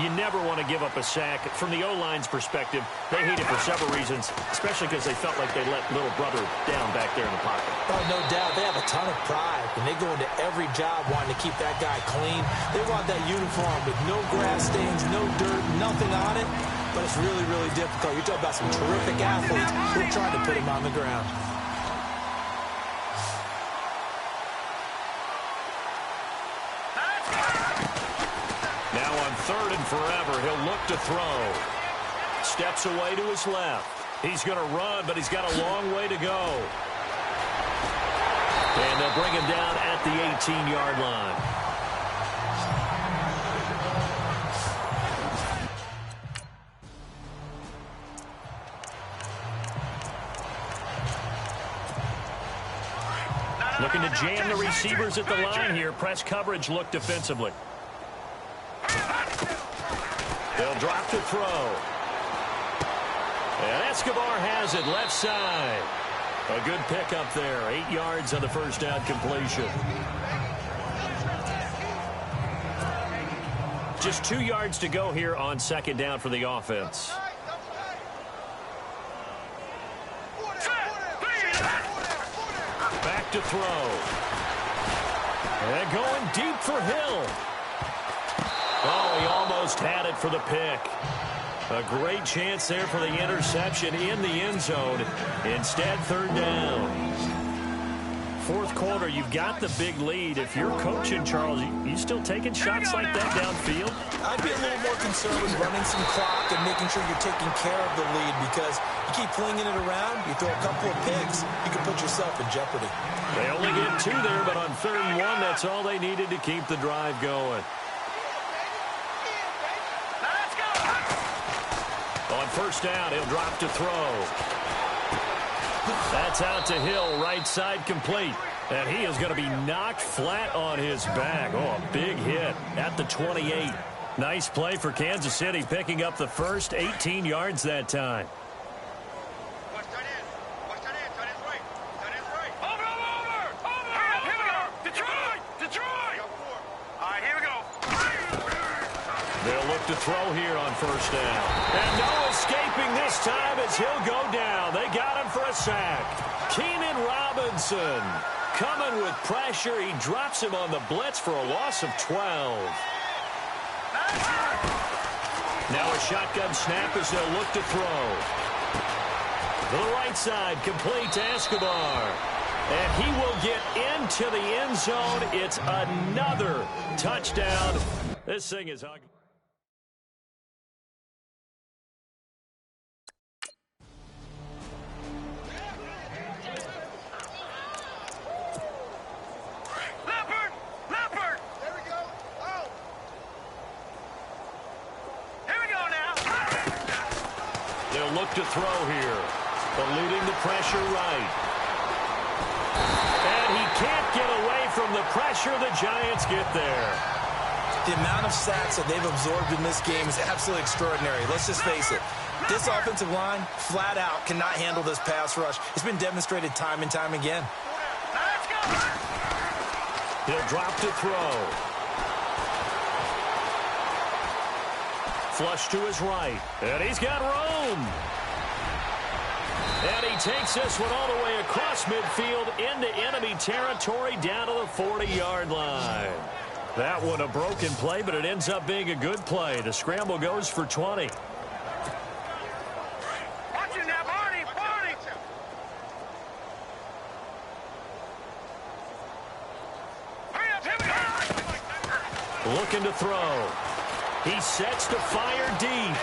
D: You never want to give up a sack. From the O-line's perspective, they hate it for several reasons, especially because they felt like they let little brother down back there in the pocket.
E: Oh, no doubt. They have a ton of pride, and they go into every job wanting to keep that guy clean. They want that uniform with no grass stains, no dirt, nothing on it. But it's really, really difficult. You're talking about some terrific athletes. We're trying to put him on the ground.
D: Now on third and forever, he'll look to throw. Steps away to his left. He's going to run, but he's got a long way to go. And they'll bring him down at the 18-yard line. Looking to jam the receivers at the line here. Press coverage look defensively. They'll drop to throw. And Escobar has it left side. A good pickup there. 8 yards on the first down completion. Just 2 yards to go here on second down for the offense. Back to throw. And going deep for Hill. Oh, he almost had it for the pick. A great chance there for the interception in the end zone. Instead, third down. Fourth quarter, you've got the big lead. If you're coaching, Charles, you still taking shots like that downfield?
E: I'd be a little more concerned with running some clock and making sure you're taking care of the lead, because you keep flinging it around, you throw a couple of picks, you can put yourself in jeopardy.
D: They only get 2 there, but on 3rd and 1, that's all they needed to keep the drive going. On first down, he'll drop to throw. That's out to Hill, right side complete. And he is going to be knocked flat on his back. Oh, a big hit at the 28. Nice play for Kansas City, picking up the first 18 yards that time. They'll look to throw here on first down. And no escaping this time as he'll go down. They got him for a sack. Keenan Robinson coming with pressure. He drops him on the blitz for a loss of 12. Now a shotgun snap as they'll look to throw. To the right side, complete to Escobar. And he will get into the end zone. It's another touchdown. This thing is ugly. Look to throw here, eluding the pressure right. And he can't get away from the pressure. The Giants get there.
E: The amount of sacks that they've absorbed in this game is absolutely extraordinary. Let's just face it. This offensive line, flat out, cannot handle this pass rush. It's been demonstrated time and time again.
D: He'll drop to throw. Flush to his right. And he's got room. And he takes this one all the way across midfield into enemy territory down to the 40-yard line. That one a broken play, but it ends up being a good play. The scramble goes for 20.
G: Watch him now, Barney! Barney! Hurry up, here we go!
D: Looking to throw. He sets to fire deep.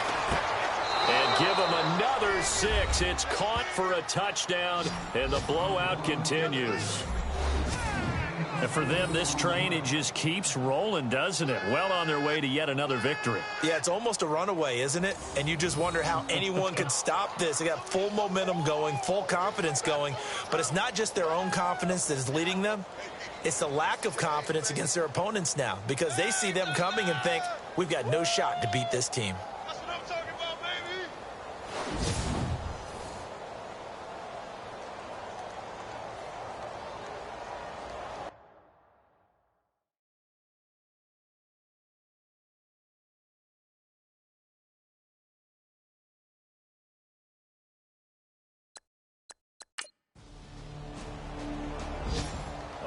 D: And give him another 6. It's caught for a touchdown, and the blowout continues. And for them, this train, it just keeps rolling, doesn't it? Well on their way to yet another victory.
E: Yeah, it's almost a runaway, isn't it? And you just wonder how anyone could stop this. They got full momentum going, full confidence going. But it's not just their own confidence that is leading them. It's the lack of confidence against their opponents now, because they see them coming and think, we've got no shot to beat this team.
G: That's what I'm talking about, baby!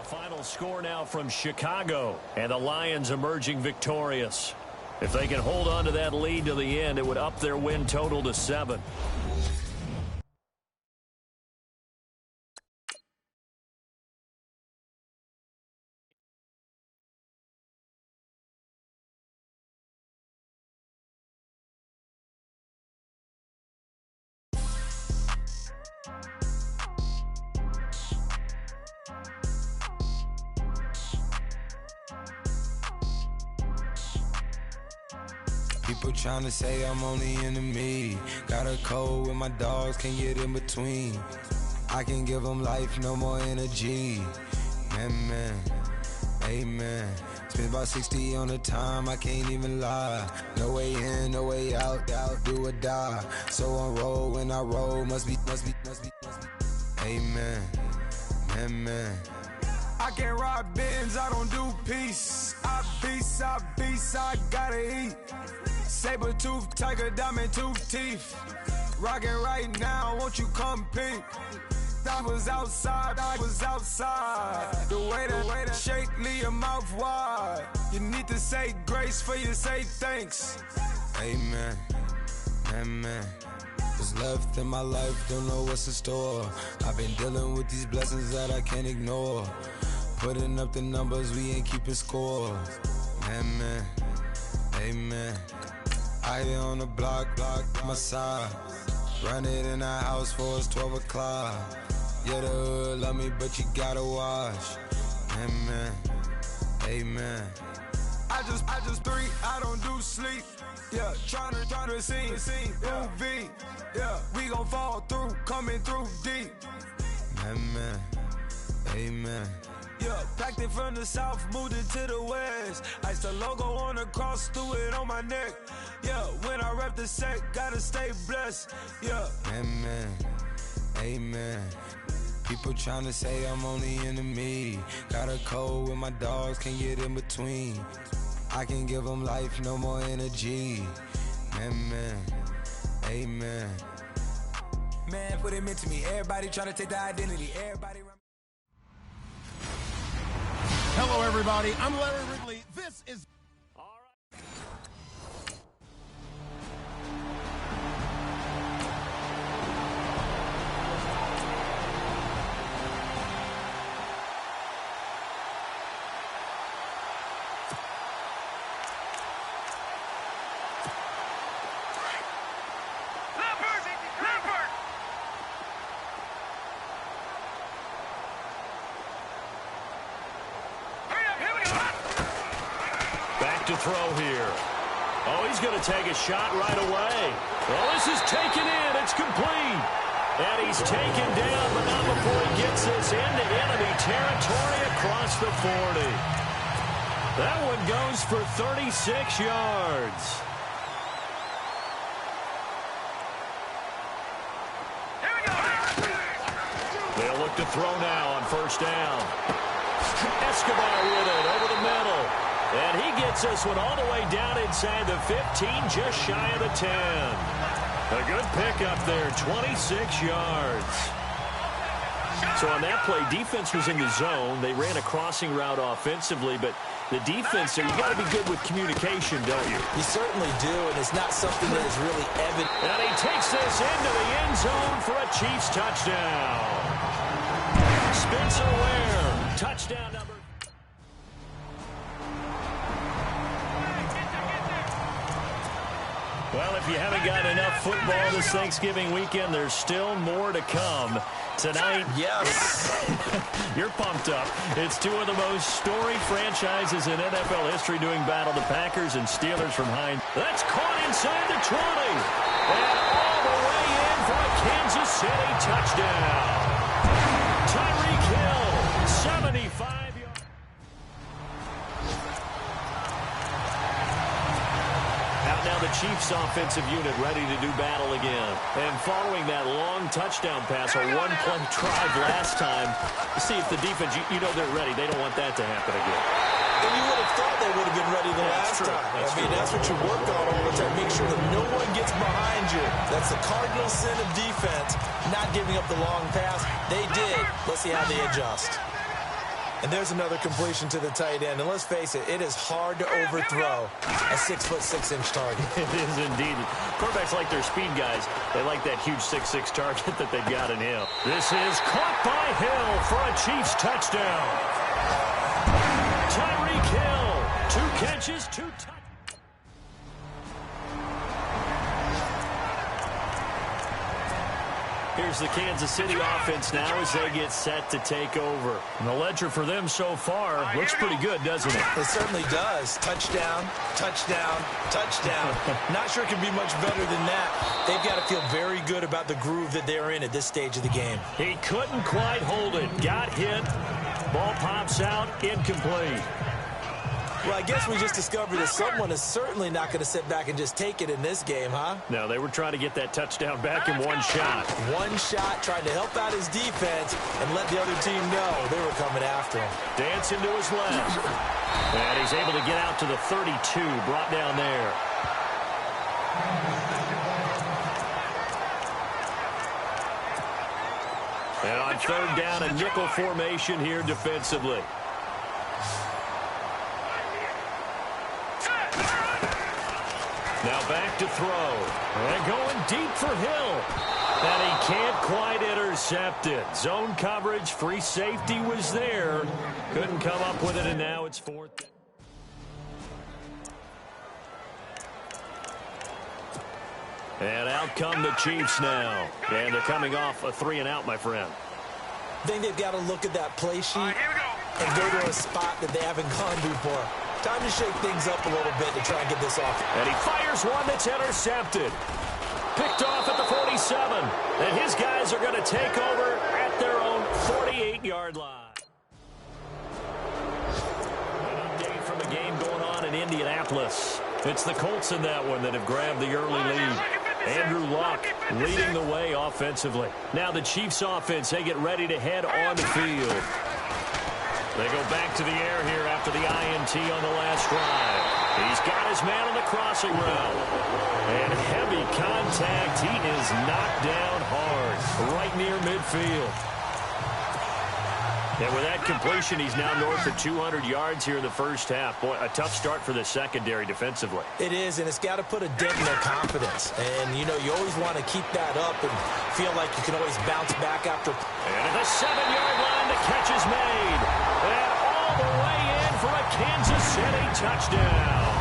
D: Final score now from Chicago, and the Lions emerging victorious. If they can hold on to that lead to the end, it would up their win total to 7.
H: People trying to say I'm only enemy. Got a code with my dogs, can't get in between. I can give them life, no more energy. Man, amen. Spent about 60 on the time, I can't even lie. No way in, no way out, do or die. So on roll, when I roll, must be. Amen, man. I can't ride Benz, I don't do peace. I beast, I gotta eat. Saber tooth, tiger, diamond tooth teeth. Rockin' right now, won't you come peep? I was outside. The way that shake, leave your mouth wide. You need to say grace for you say thanks. Amen, amen. What's left in my life, don't know what's in store. I've been dealing with these blessings that I can't ignore. Putting up the numbers, we ain't keeping score. Amen, amen. I here on the block, my side. Run it in the house for us 12 o'clock. Yeah, the hood love me, but you gotta watch. Amen, amen. I just three, I don't do sleep. Yeah, tryna see UV. Yeah, we gon' fall through, coming through deep. Amen, amen. Yeah, packed it from the south, moved it to the west. Iced the logo on the cross, threw it on my neck. Yeah, when I rep the set, gotta stay blessed. Yeah, amen, amen. People tryna say I'm only enemy. Got a code with my dogs, can't get in between. I can give them life, no more energy. Amen, amen. Man, what it meant to me. Everybody tryna take the identity. Everybody.
C: Hello, everybody. I'm Larry Ridley. This is...
D: To throw here. Oh, he's going to take a shot right away. Well, this is taken in. It's complete. And he's taken down, but not before he gets this into enemy territory across the 40. That one goes for 36 yards. They'll look to throw now on first down. Escobar with it over the middle. And he gets this one all the way down inside the 15, just shy of the 10. A good pickup there, 26 yards. So on that play, defense was in the zone. They ran a crossing route offensively, but the defense there, you got to be good with communication, don't you?
E: You certainly do, and it's not something that is really evident.
D: And he takes this into the end zone for a Chiefs touchdown. Spencer Ware, touchdown number. Well, if you haven't got enough football this Thanksgiving weekend, there's still more to come. Tonight,
E: yes,
D: you're pumped up. It's two of the most storied franchises in NFL history doing battle, the Packers and Steelers from Heinz. That's caught inside the 20. And all the way in for a Kansas City touchdown. Tyreek Hill, 75 yards. Now the Chiefs offensive unit ready to do battle again. And following that long touchdown pass, a one-play drive last time, see if the defense, you know they're ready. They don't want that to happen again.
E: And you would have thought they would have been ready the last time. That's what you work on all the time. Make sure that no one gets behind you. That's the cardinal sin of defense, not giving up the long pass. They did. Let's see how they adjust. And there's another completion to the tight end. And let's face it, it is hard to overthrow a 6'6" target.
D: It is indeed. Quarterbacks like their speed guys. They like that huge 6'6" target that they've got in him. This is caught by Hill for a Chiefs touchdown. Tyreek Hill, 2 catches, 2 touchdowns. Here's the Kansas City offense now as they get set to take over. And the ledger for them so far looks pretty good, doesn't it?
E: It certainly does. Touchdown, touchdown, touchdown. Not sure it can be much better than that. They've got to feel very good about the groove that they're in at this stage of the game.
D: He couldn't quite hold it. Got hit. Ball pops out, incomplete.
E: Well, I guess we just discovered that someone is certainly not going to sit back and just take it in this game, huh?
D: No, they were trying to get that touchdown back in one shot.
E: One shot, trying to help out his defense and let the other team know they were coming after him.
D: Dancing to his left. And he's able to get out to the 32, brought down there. And on third down, a nickel formation here defensively. Now back to throw. And going deep for Hill. And he can't quite intercept it. Zone coverage, free safety was there. Couldn't come up with it, and now it's fourth. And out come the Chiefs now. And they're coming off a 3-and-out, my friend.
E: I think they've got to look at that play sheet and go to a spot that they haven't gone before. Time to shake things up a little bit to try and get this off.
D: And he fires one that's intercepted. Picked off at the 47. And his guys are going to take over at their own 48-yard line. An update from a game going on in Indianapolis. It's the Colts in that one that have grabbed the early lead. Andrew Luck leading the way offensively. Now the Chiefs offense, they get ready to head on the field. They go back to the air here after the INT on the last drive. He's got his man on the crossing route. And heavy contact. He is knocked down hard right near midfield. And with that completion, he's now north of 200 yards here in the first half. Boy, a tough start for the secondary defensively.
E: It is, and it's got to put a dent in their confidence. And, you know, you always want to keep that up and feel like you can always bounce back after.
D: And at the 7-yard line, the catch is made. And all the way in for a Kansas City touchdown.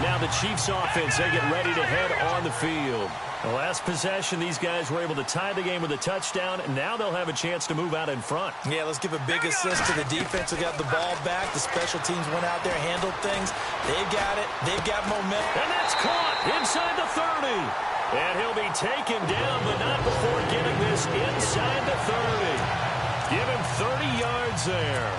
D: Now the Chiefs offense, they get ready to head on the field. The last possession, these guys were able to tie the game with a touchdown, and now they'll have a chance to move out in front.
E: Yeah, let's give a big assist to the defense who got the ball back. The special teams went out there, handled things. They've got it. They've got momentum.
D: And that's caught inside the 30. And he'll be taken down, but not before getting this inside the 30. Give him 30 yards there.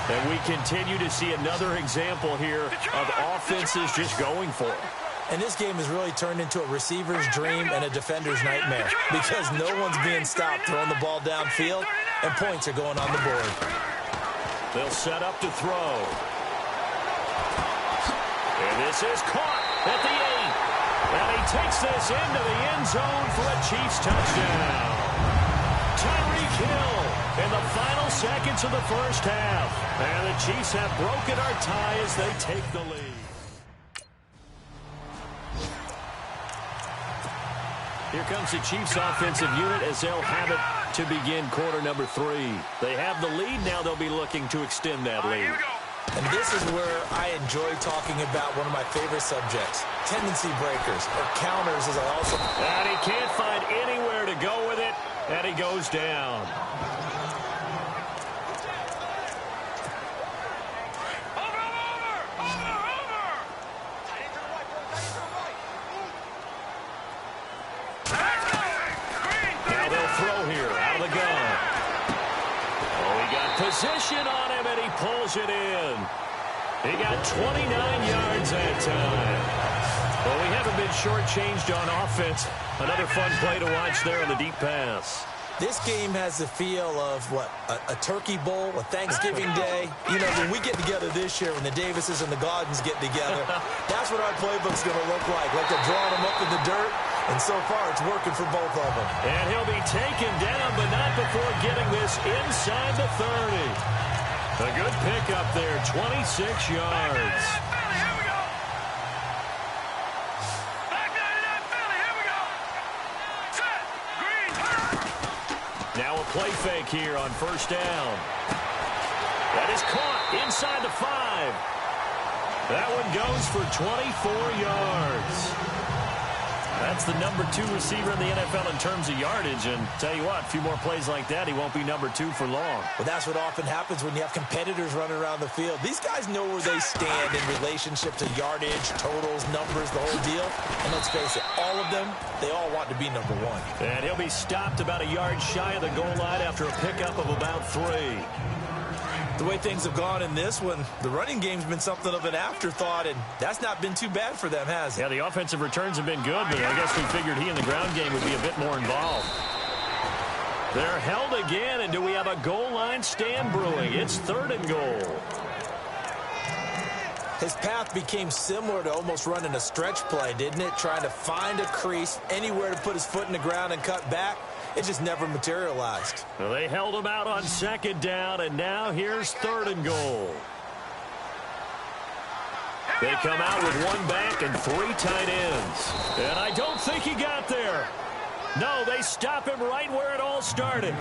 D: And we continue to see another example here of offenses just going for it.
E: And this game has really turned into a receiver's dream and a defender's nightmare because no one's being stopped throwing the ball downfield, and points are going on the board.
D: They'll set up to throw. And this is caught at the 8. And he takes this into the end zone for a Chiefs touchdown. Tyreek Hill in the final seconds of the first half. And the Chiefs have broken our tie as they take the lead. Here comes the Chiefs offensive unit as they'll have it to begin quarter number 3. They have the lead. Now they'll be looking to extend that lead.
E: And this is where I enjoy talking about one of my favorite subjects, tendency breakers, or counters as I also...
D: And he can't find anywhere to go with it, and he goes down. Position on him, and he pulls it in. He got 29 yards that time. Well, we haven't been shortchanged on offense. Another fun play to watch there on the deep pass.
E: This game has the feel of, what, a turkey bowl, a Thanksgiving Day. You know, when we get together this year, when the Davises and the Gaudens get together, that's what our playbook's going to look like they're drawing them up in the dirt. And so far, it's working for both of them.
D: And he'll be taken down, but not before getting this inside the 30. A good pickup there, 26 yards. Now a play fake here on first down. That is caught inside the 5. That one goes for 24 yards. That That's the number 2 receiver in the NFL in terms of yardage. And tell you what, a few more plays like that, he won't be number 2 for long.
E: Well, that's what often happens when you have competitors running around the field. These guys know where they stand in relationship to yardage, totals, numbers, the whole deal. And let's face it, all of them, they all want to be number 1.
D: And he'll be stopped about a yard shy of the goal line after a pickup of about 3.
E: The way things have gone in this one, the running game's been something of an afterthought, and that's not been too bad for them, has it?
D: Yeah, the offensive returns have been good, but I guess we figured he in the ground game would be a bit more involved. They're held again, and do we have a goal line stand brewing? It's 3rd and goal.
E: His path became similar to almost running a stretch play, didn't it? Trying to find a crease, anywhere to put his foot in the ground and cut back. It just never materialized.
D: Well, they held him out on 2nd down, and now here's 3rd and goal. They come out with 1 back and 3 tight ends. And I don't think he got there. No, they stop him right where it all started.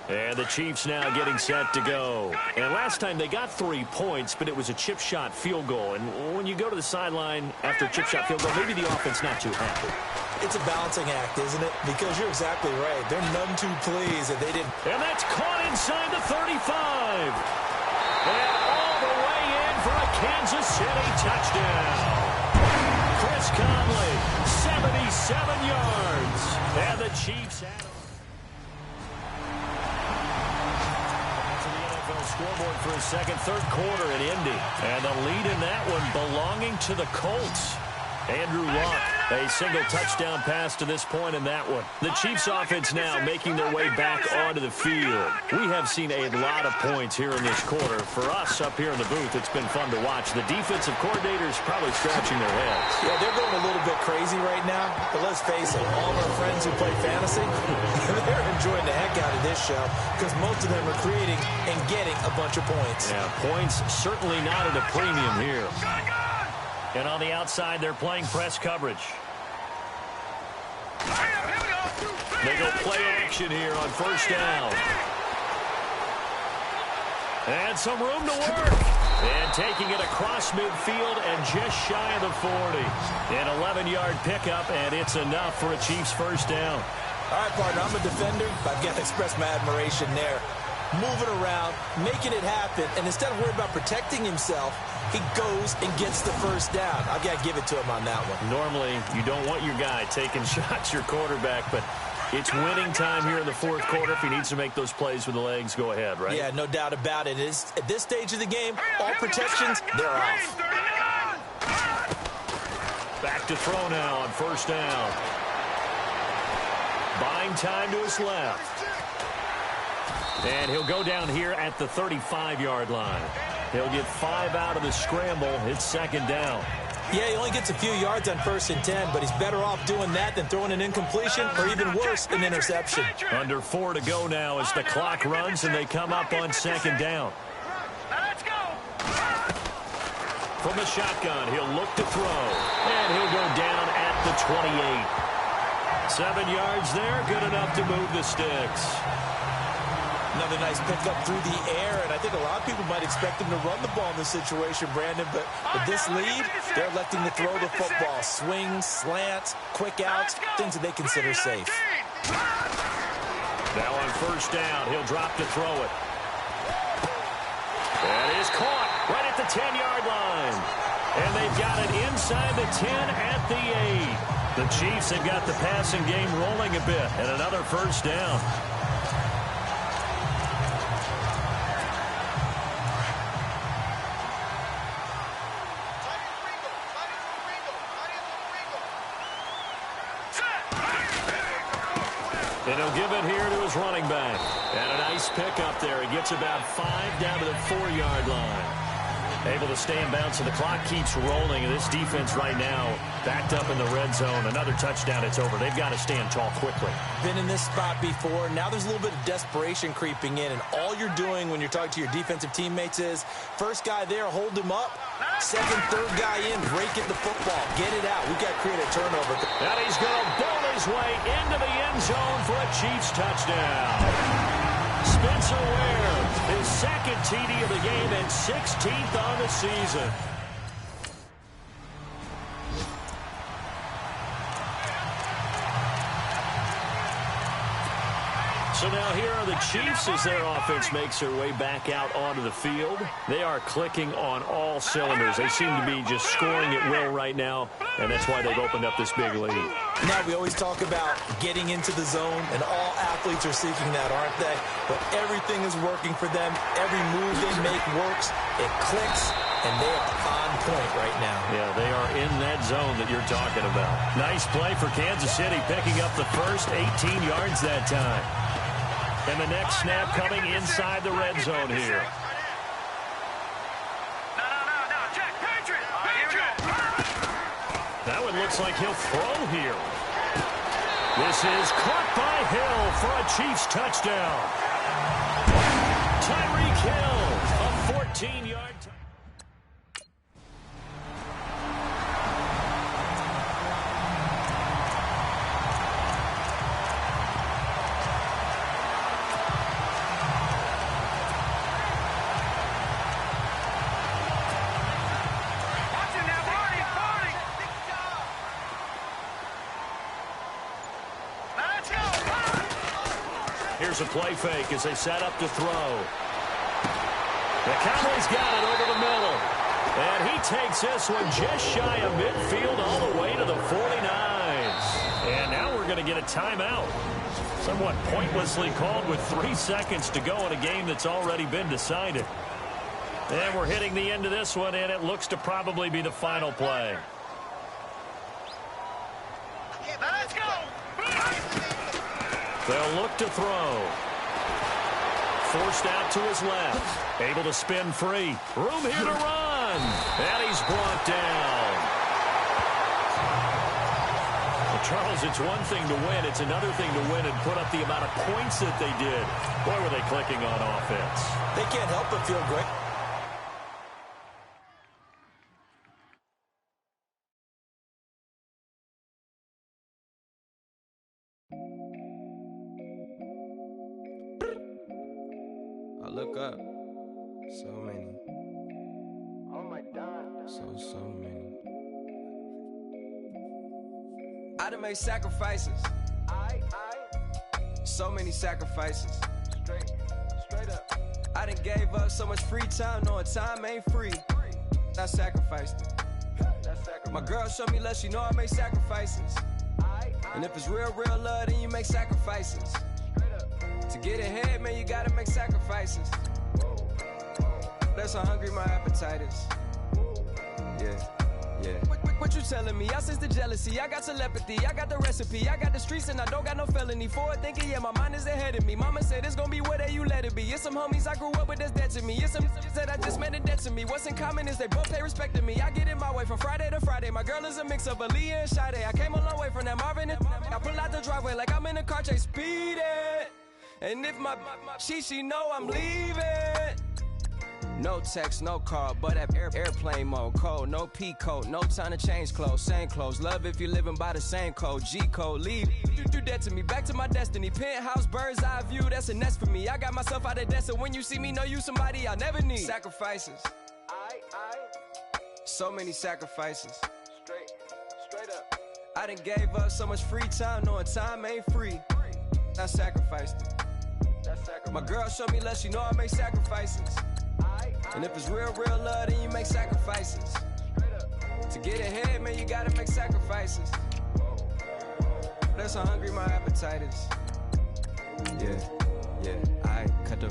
D: And the Chiefs now getting set to go. And last time they got 3 points, but it was a chip shot field goal. And when you go to the sideline after a chip shot field goal, maybe the offense not too happy.
E: It's a balancing act, isn't it? Because you're exactly right. They're none too pleased that they didn't.
D: And that's caught inside the 35. And all the way in for a Kansas City touchdown. Chris Conley, 77 yards. And the Chiefs had him. Scoreboard for a second, 3rd quarter in Indy. And the lead in that one belonging to the Colts. Andrew Luck, a single touchdown pass to this point in that one. The Chiefs offense now making their way back onto the field. We have seen a lot of points here in this quarter. For us up here in the booth, it's been fun to watch. The defensive coordinators probably scratching their heads.
E: Yeah, they're going a little bit crazy right now. But let's face it, all of our friends who play fantasy, they're enjoying the heck out of this show because most of them are creating and getting a bunch of points.
D: Yeah, points certainly not at a premium here. And on the outside, they're playing press coverage. They go play action here on 1st down. And some room to work. And taking it across midfield and just shy of the 40. An 11-yard pickup, and it's enough for a Chiefs 1st down.
E: All right, partner, I'm a defender, but I've got to express my admiration there. Moving around, making it happen, and instead of worrying about protecting himself, he goes and gets the 1st down. I've got to give it to him on that one.
D: Normally, you don't want your guy taking shots, your quarterback, but it's winning time here in the 4th quarter. If he needs to make those plays with the legs, go ahead, right?
E: Yeah, no doubt about it. At this stage of the game, all protections, they're off.
D: Back to throw now on 1st down. Buying time to his left. And he'll go down here at the 35-yard line. He'll get 5 out of the scramble. It's 2nd down.
E: Yeah, he only gets a few yards on 1st and 10, but he's better off doing that than throwing an incompletion or even worse, an interception.
D: Under 4 to go now as the clock runs and they come up on 2nd down.
G: Let's go.
D: From the shotgun, he'll look to throw. And he'll go down at the 28. 7 yards there, good enough to move the sticks.
E: Another nice pickup through the air, and I think a lot of people might expect him to run the ball in this situation, Brandon, but with this lead, they're electing to throw the football. Swings, slants, quick outs, things that they consider safe.
D: Now on 1st down, he'll drop to throw it. That is caught right at the 10-yard line. And they've got it inside the 10 at the 8. The Chiefs have got the passing game rolling a bit, and another 1st down. And he'll give it here to his running back. And a nice pick up there. He gets about 5 down to the 4-yard line. Able to stay in bounds, so the clock keeps rolling. And this defense right now backed up in the red zone. Another touchdown, it's over. They've got to stand tall quickly.
E: Been in this spot before. Now there's a little bit of desperation creeping in. And all you're doing when you're talking to your defensive teammates is, first guy there, hold him up. Second, third guy in, break it the football. Get it out. We've got to create a turnover.
D: And he's going to bowl his way into the end zone for a Chiefs touchdown. Spencer Ware, his 2nd TD of the game and 16th on the season. So now here are the Chiefs as their offense makes their way back out onto the field. They are clicking on all cylinders. They seem to be just scoring at will right now, and that's why they've opened up this big lead.
E: Now we always talk about getting into the zone, and all athletes are seeking that, aren't they? But everything is working for them. Every move they make works. It clicks, and they are on point right now.
D: Yeah, they are in that zone that you're talking about. Nice play for Kansas City, picking up the first 18 yards that time. And the next snap coming inside the red zone here. That one looks like he'll throw here. This is caught by Hill for a Chiefs touchdown. Tyreek Hill, a 14-yard touchdown. Here's a play fake as they set up to throw. The Cowboys got it over the middle. And he takes this one just shy of midfield all the way to the 49s. And now we're going to get a timeout. Somewhat pointlessly called with 3 seconds to go in a game that's already been decided. And we're hitting the end of this one, and it looks to probably be the final play.
G: Let's go!
D: They'll look to throw. Forced out to his left. Able to spin free. Room here to run. And he's brought down. Well, Charles, it's one thing to win. It's another thing to win and put up the amount of points that they did. Boy, were they clicking on offense.
E: They can't help but feel great.
H: Look up. So many. Oh my God. So many. I done made sacrifices. So many sacrifices. Straight up. I done gave up so much free time, knowing time ain't free. I sacrificed it. My girl showed me love, she know I make sacrifices. And if it's real love, then you make sacrifices. To get ahead, man, you gotta make sacrifices. That's how hungry my appetite is. Yeah. What you telling me? I sense the jealousy, I got telepathy, I got the recipe, I got the streets and I don't got no felony. Forward thinking, yeah, my mind is ahead of me. Mama said it's gonna be whatever you let it be. It's some homies I grew up with that's dead to me. It's some that I just met in debt to me. What's in common is they both pay respect to me. I get in my way from Friday to Friday. My girl is a mix of Aaliyah and Sade. I came a long way from that Marvin and I pull out the driveway like I'm in a car chase speeding. And if my she know I'm leaving. No text, no call, but at airplane mode. Code, no P code, no time to change clothes. Same clothes, love if you're living by the same code. G code, leave. You do that to me, back to my destiny. Penthouse, bird's eye view, that's a nest for me. I got myself out of debt, so when you see me, know you somebody I never need. Sacrifices. So many sacrifices. Straight up. I done gave up so much free time, knowing time ain't free. I sacrificed it. My girl showed me love, she know I make sacrifices. And if it's real love, then you make sacrifices. To get ahead, man, you gotta make sacrifices. That's how hungry my appetite is. Yeah. I cut the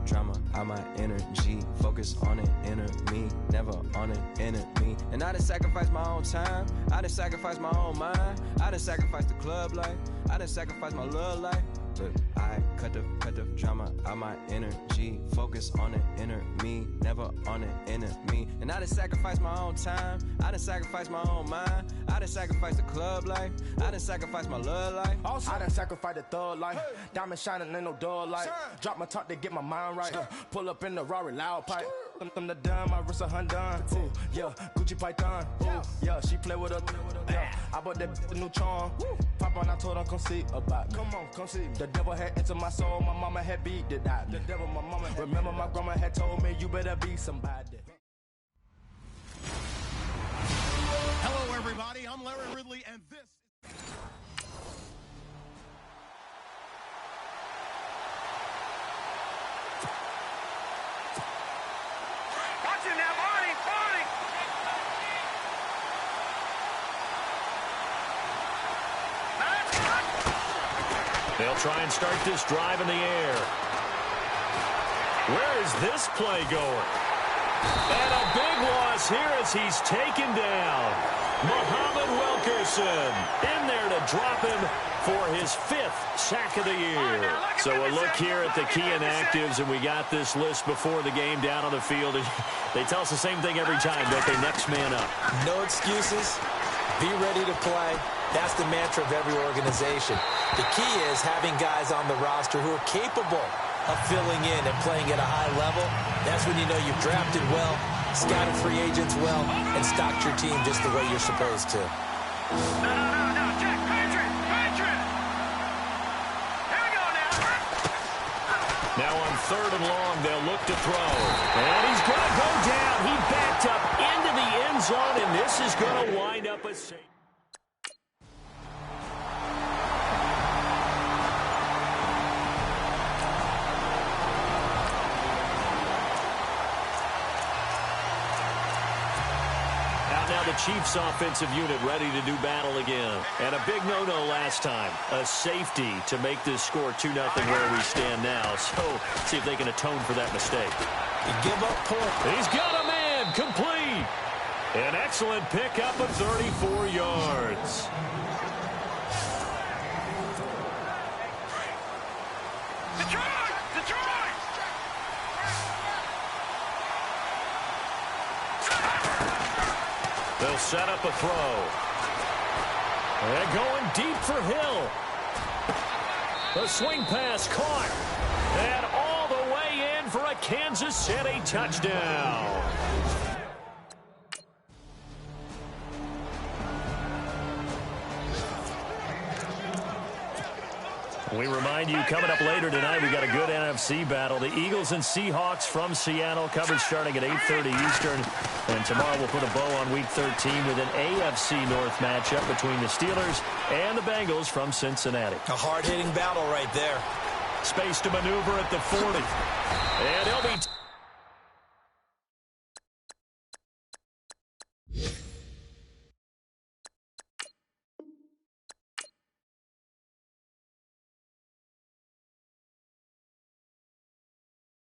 H: drama out my energy. Focus on an inner me, never on an enemy. And I done sacrificed my own time. I done sacrificed my own mind. I done sacrificed the club life. I done sacrificed my love life. But I cut the drama out my energy. Focus on an inner me, never on an enemy. And I done sacrificed my own time. I done sacrificed my own mind. I done sacrificed the club life. I done sacrificed my love life.
I: I done sacrificed the thug life. Diamond shining, ain't no dull light. Drop my top to get my mind right. Pull up in the Rari loud pipe. Them the dime, my wrist a Hyundai. Ooh, yeah, Gucci Python. Ooh, yeah, she play with her. Yeah, I bought that new charm. Pop on, I told her come see about. Come on, come see. The devil had entered my soul, my mama had beat it out. The devil, my mama, remember my grandma had told me, you better be somebody.
C: Hello, everybody. I'm Larry Ridley, and this is...
G: Watch him now, Barney! Barney!
D: They'll try and start this drive in the air. Where is this play going? And a big loss here as he's taken down. Muhammad Wilkerson in there to drop him for his 5th sack of the year. So a look here at the key inactives, and we got this list before the game down on the field. They tell us the same thing every time, don't they? Next man up.
E: No excuses. Be ready to play. That's the mantra of every organization. The key is having guys on the roster who are capable of filling in and playing at a high level. That's when you know you've drafted well, scouted free agents well, and stocked your team just the way you're supposed to.
G: No, Jack, Patriot! Here we go now.
D: Now on 3rd and long, they'll look to throw. And he's going to go down. He backed up into the end zone, and this is going to wind up a safety. Now the Chiefs offensive unit ready to do battle again. And a big no-no last time. A safety to make this score 2-0 where we stand now. So see if they can atone for that mistake.
E: Give up point.
D: He's got a man complete. An excellent pickup of 34 yards.
G: Detroit!
D: They'll set up a throw. They're going deep for Hill. The swing pass caught. And all the way in for a Kansas City touchdown. We remind you, coming up later tonight, we got a good NFC battle. The Eagles and Seahawks from Seattle, coverage starting at 8:30 Eastern. And tomorrow we'll put a bow on Week 13 with an AFC North matchup between the Steelers and the Bengals from Cincinnati.
E: A hard-hitting battle right there.
D: Space to maneuver at the 40.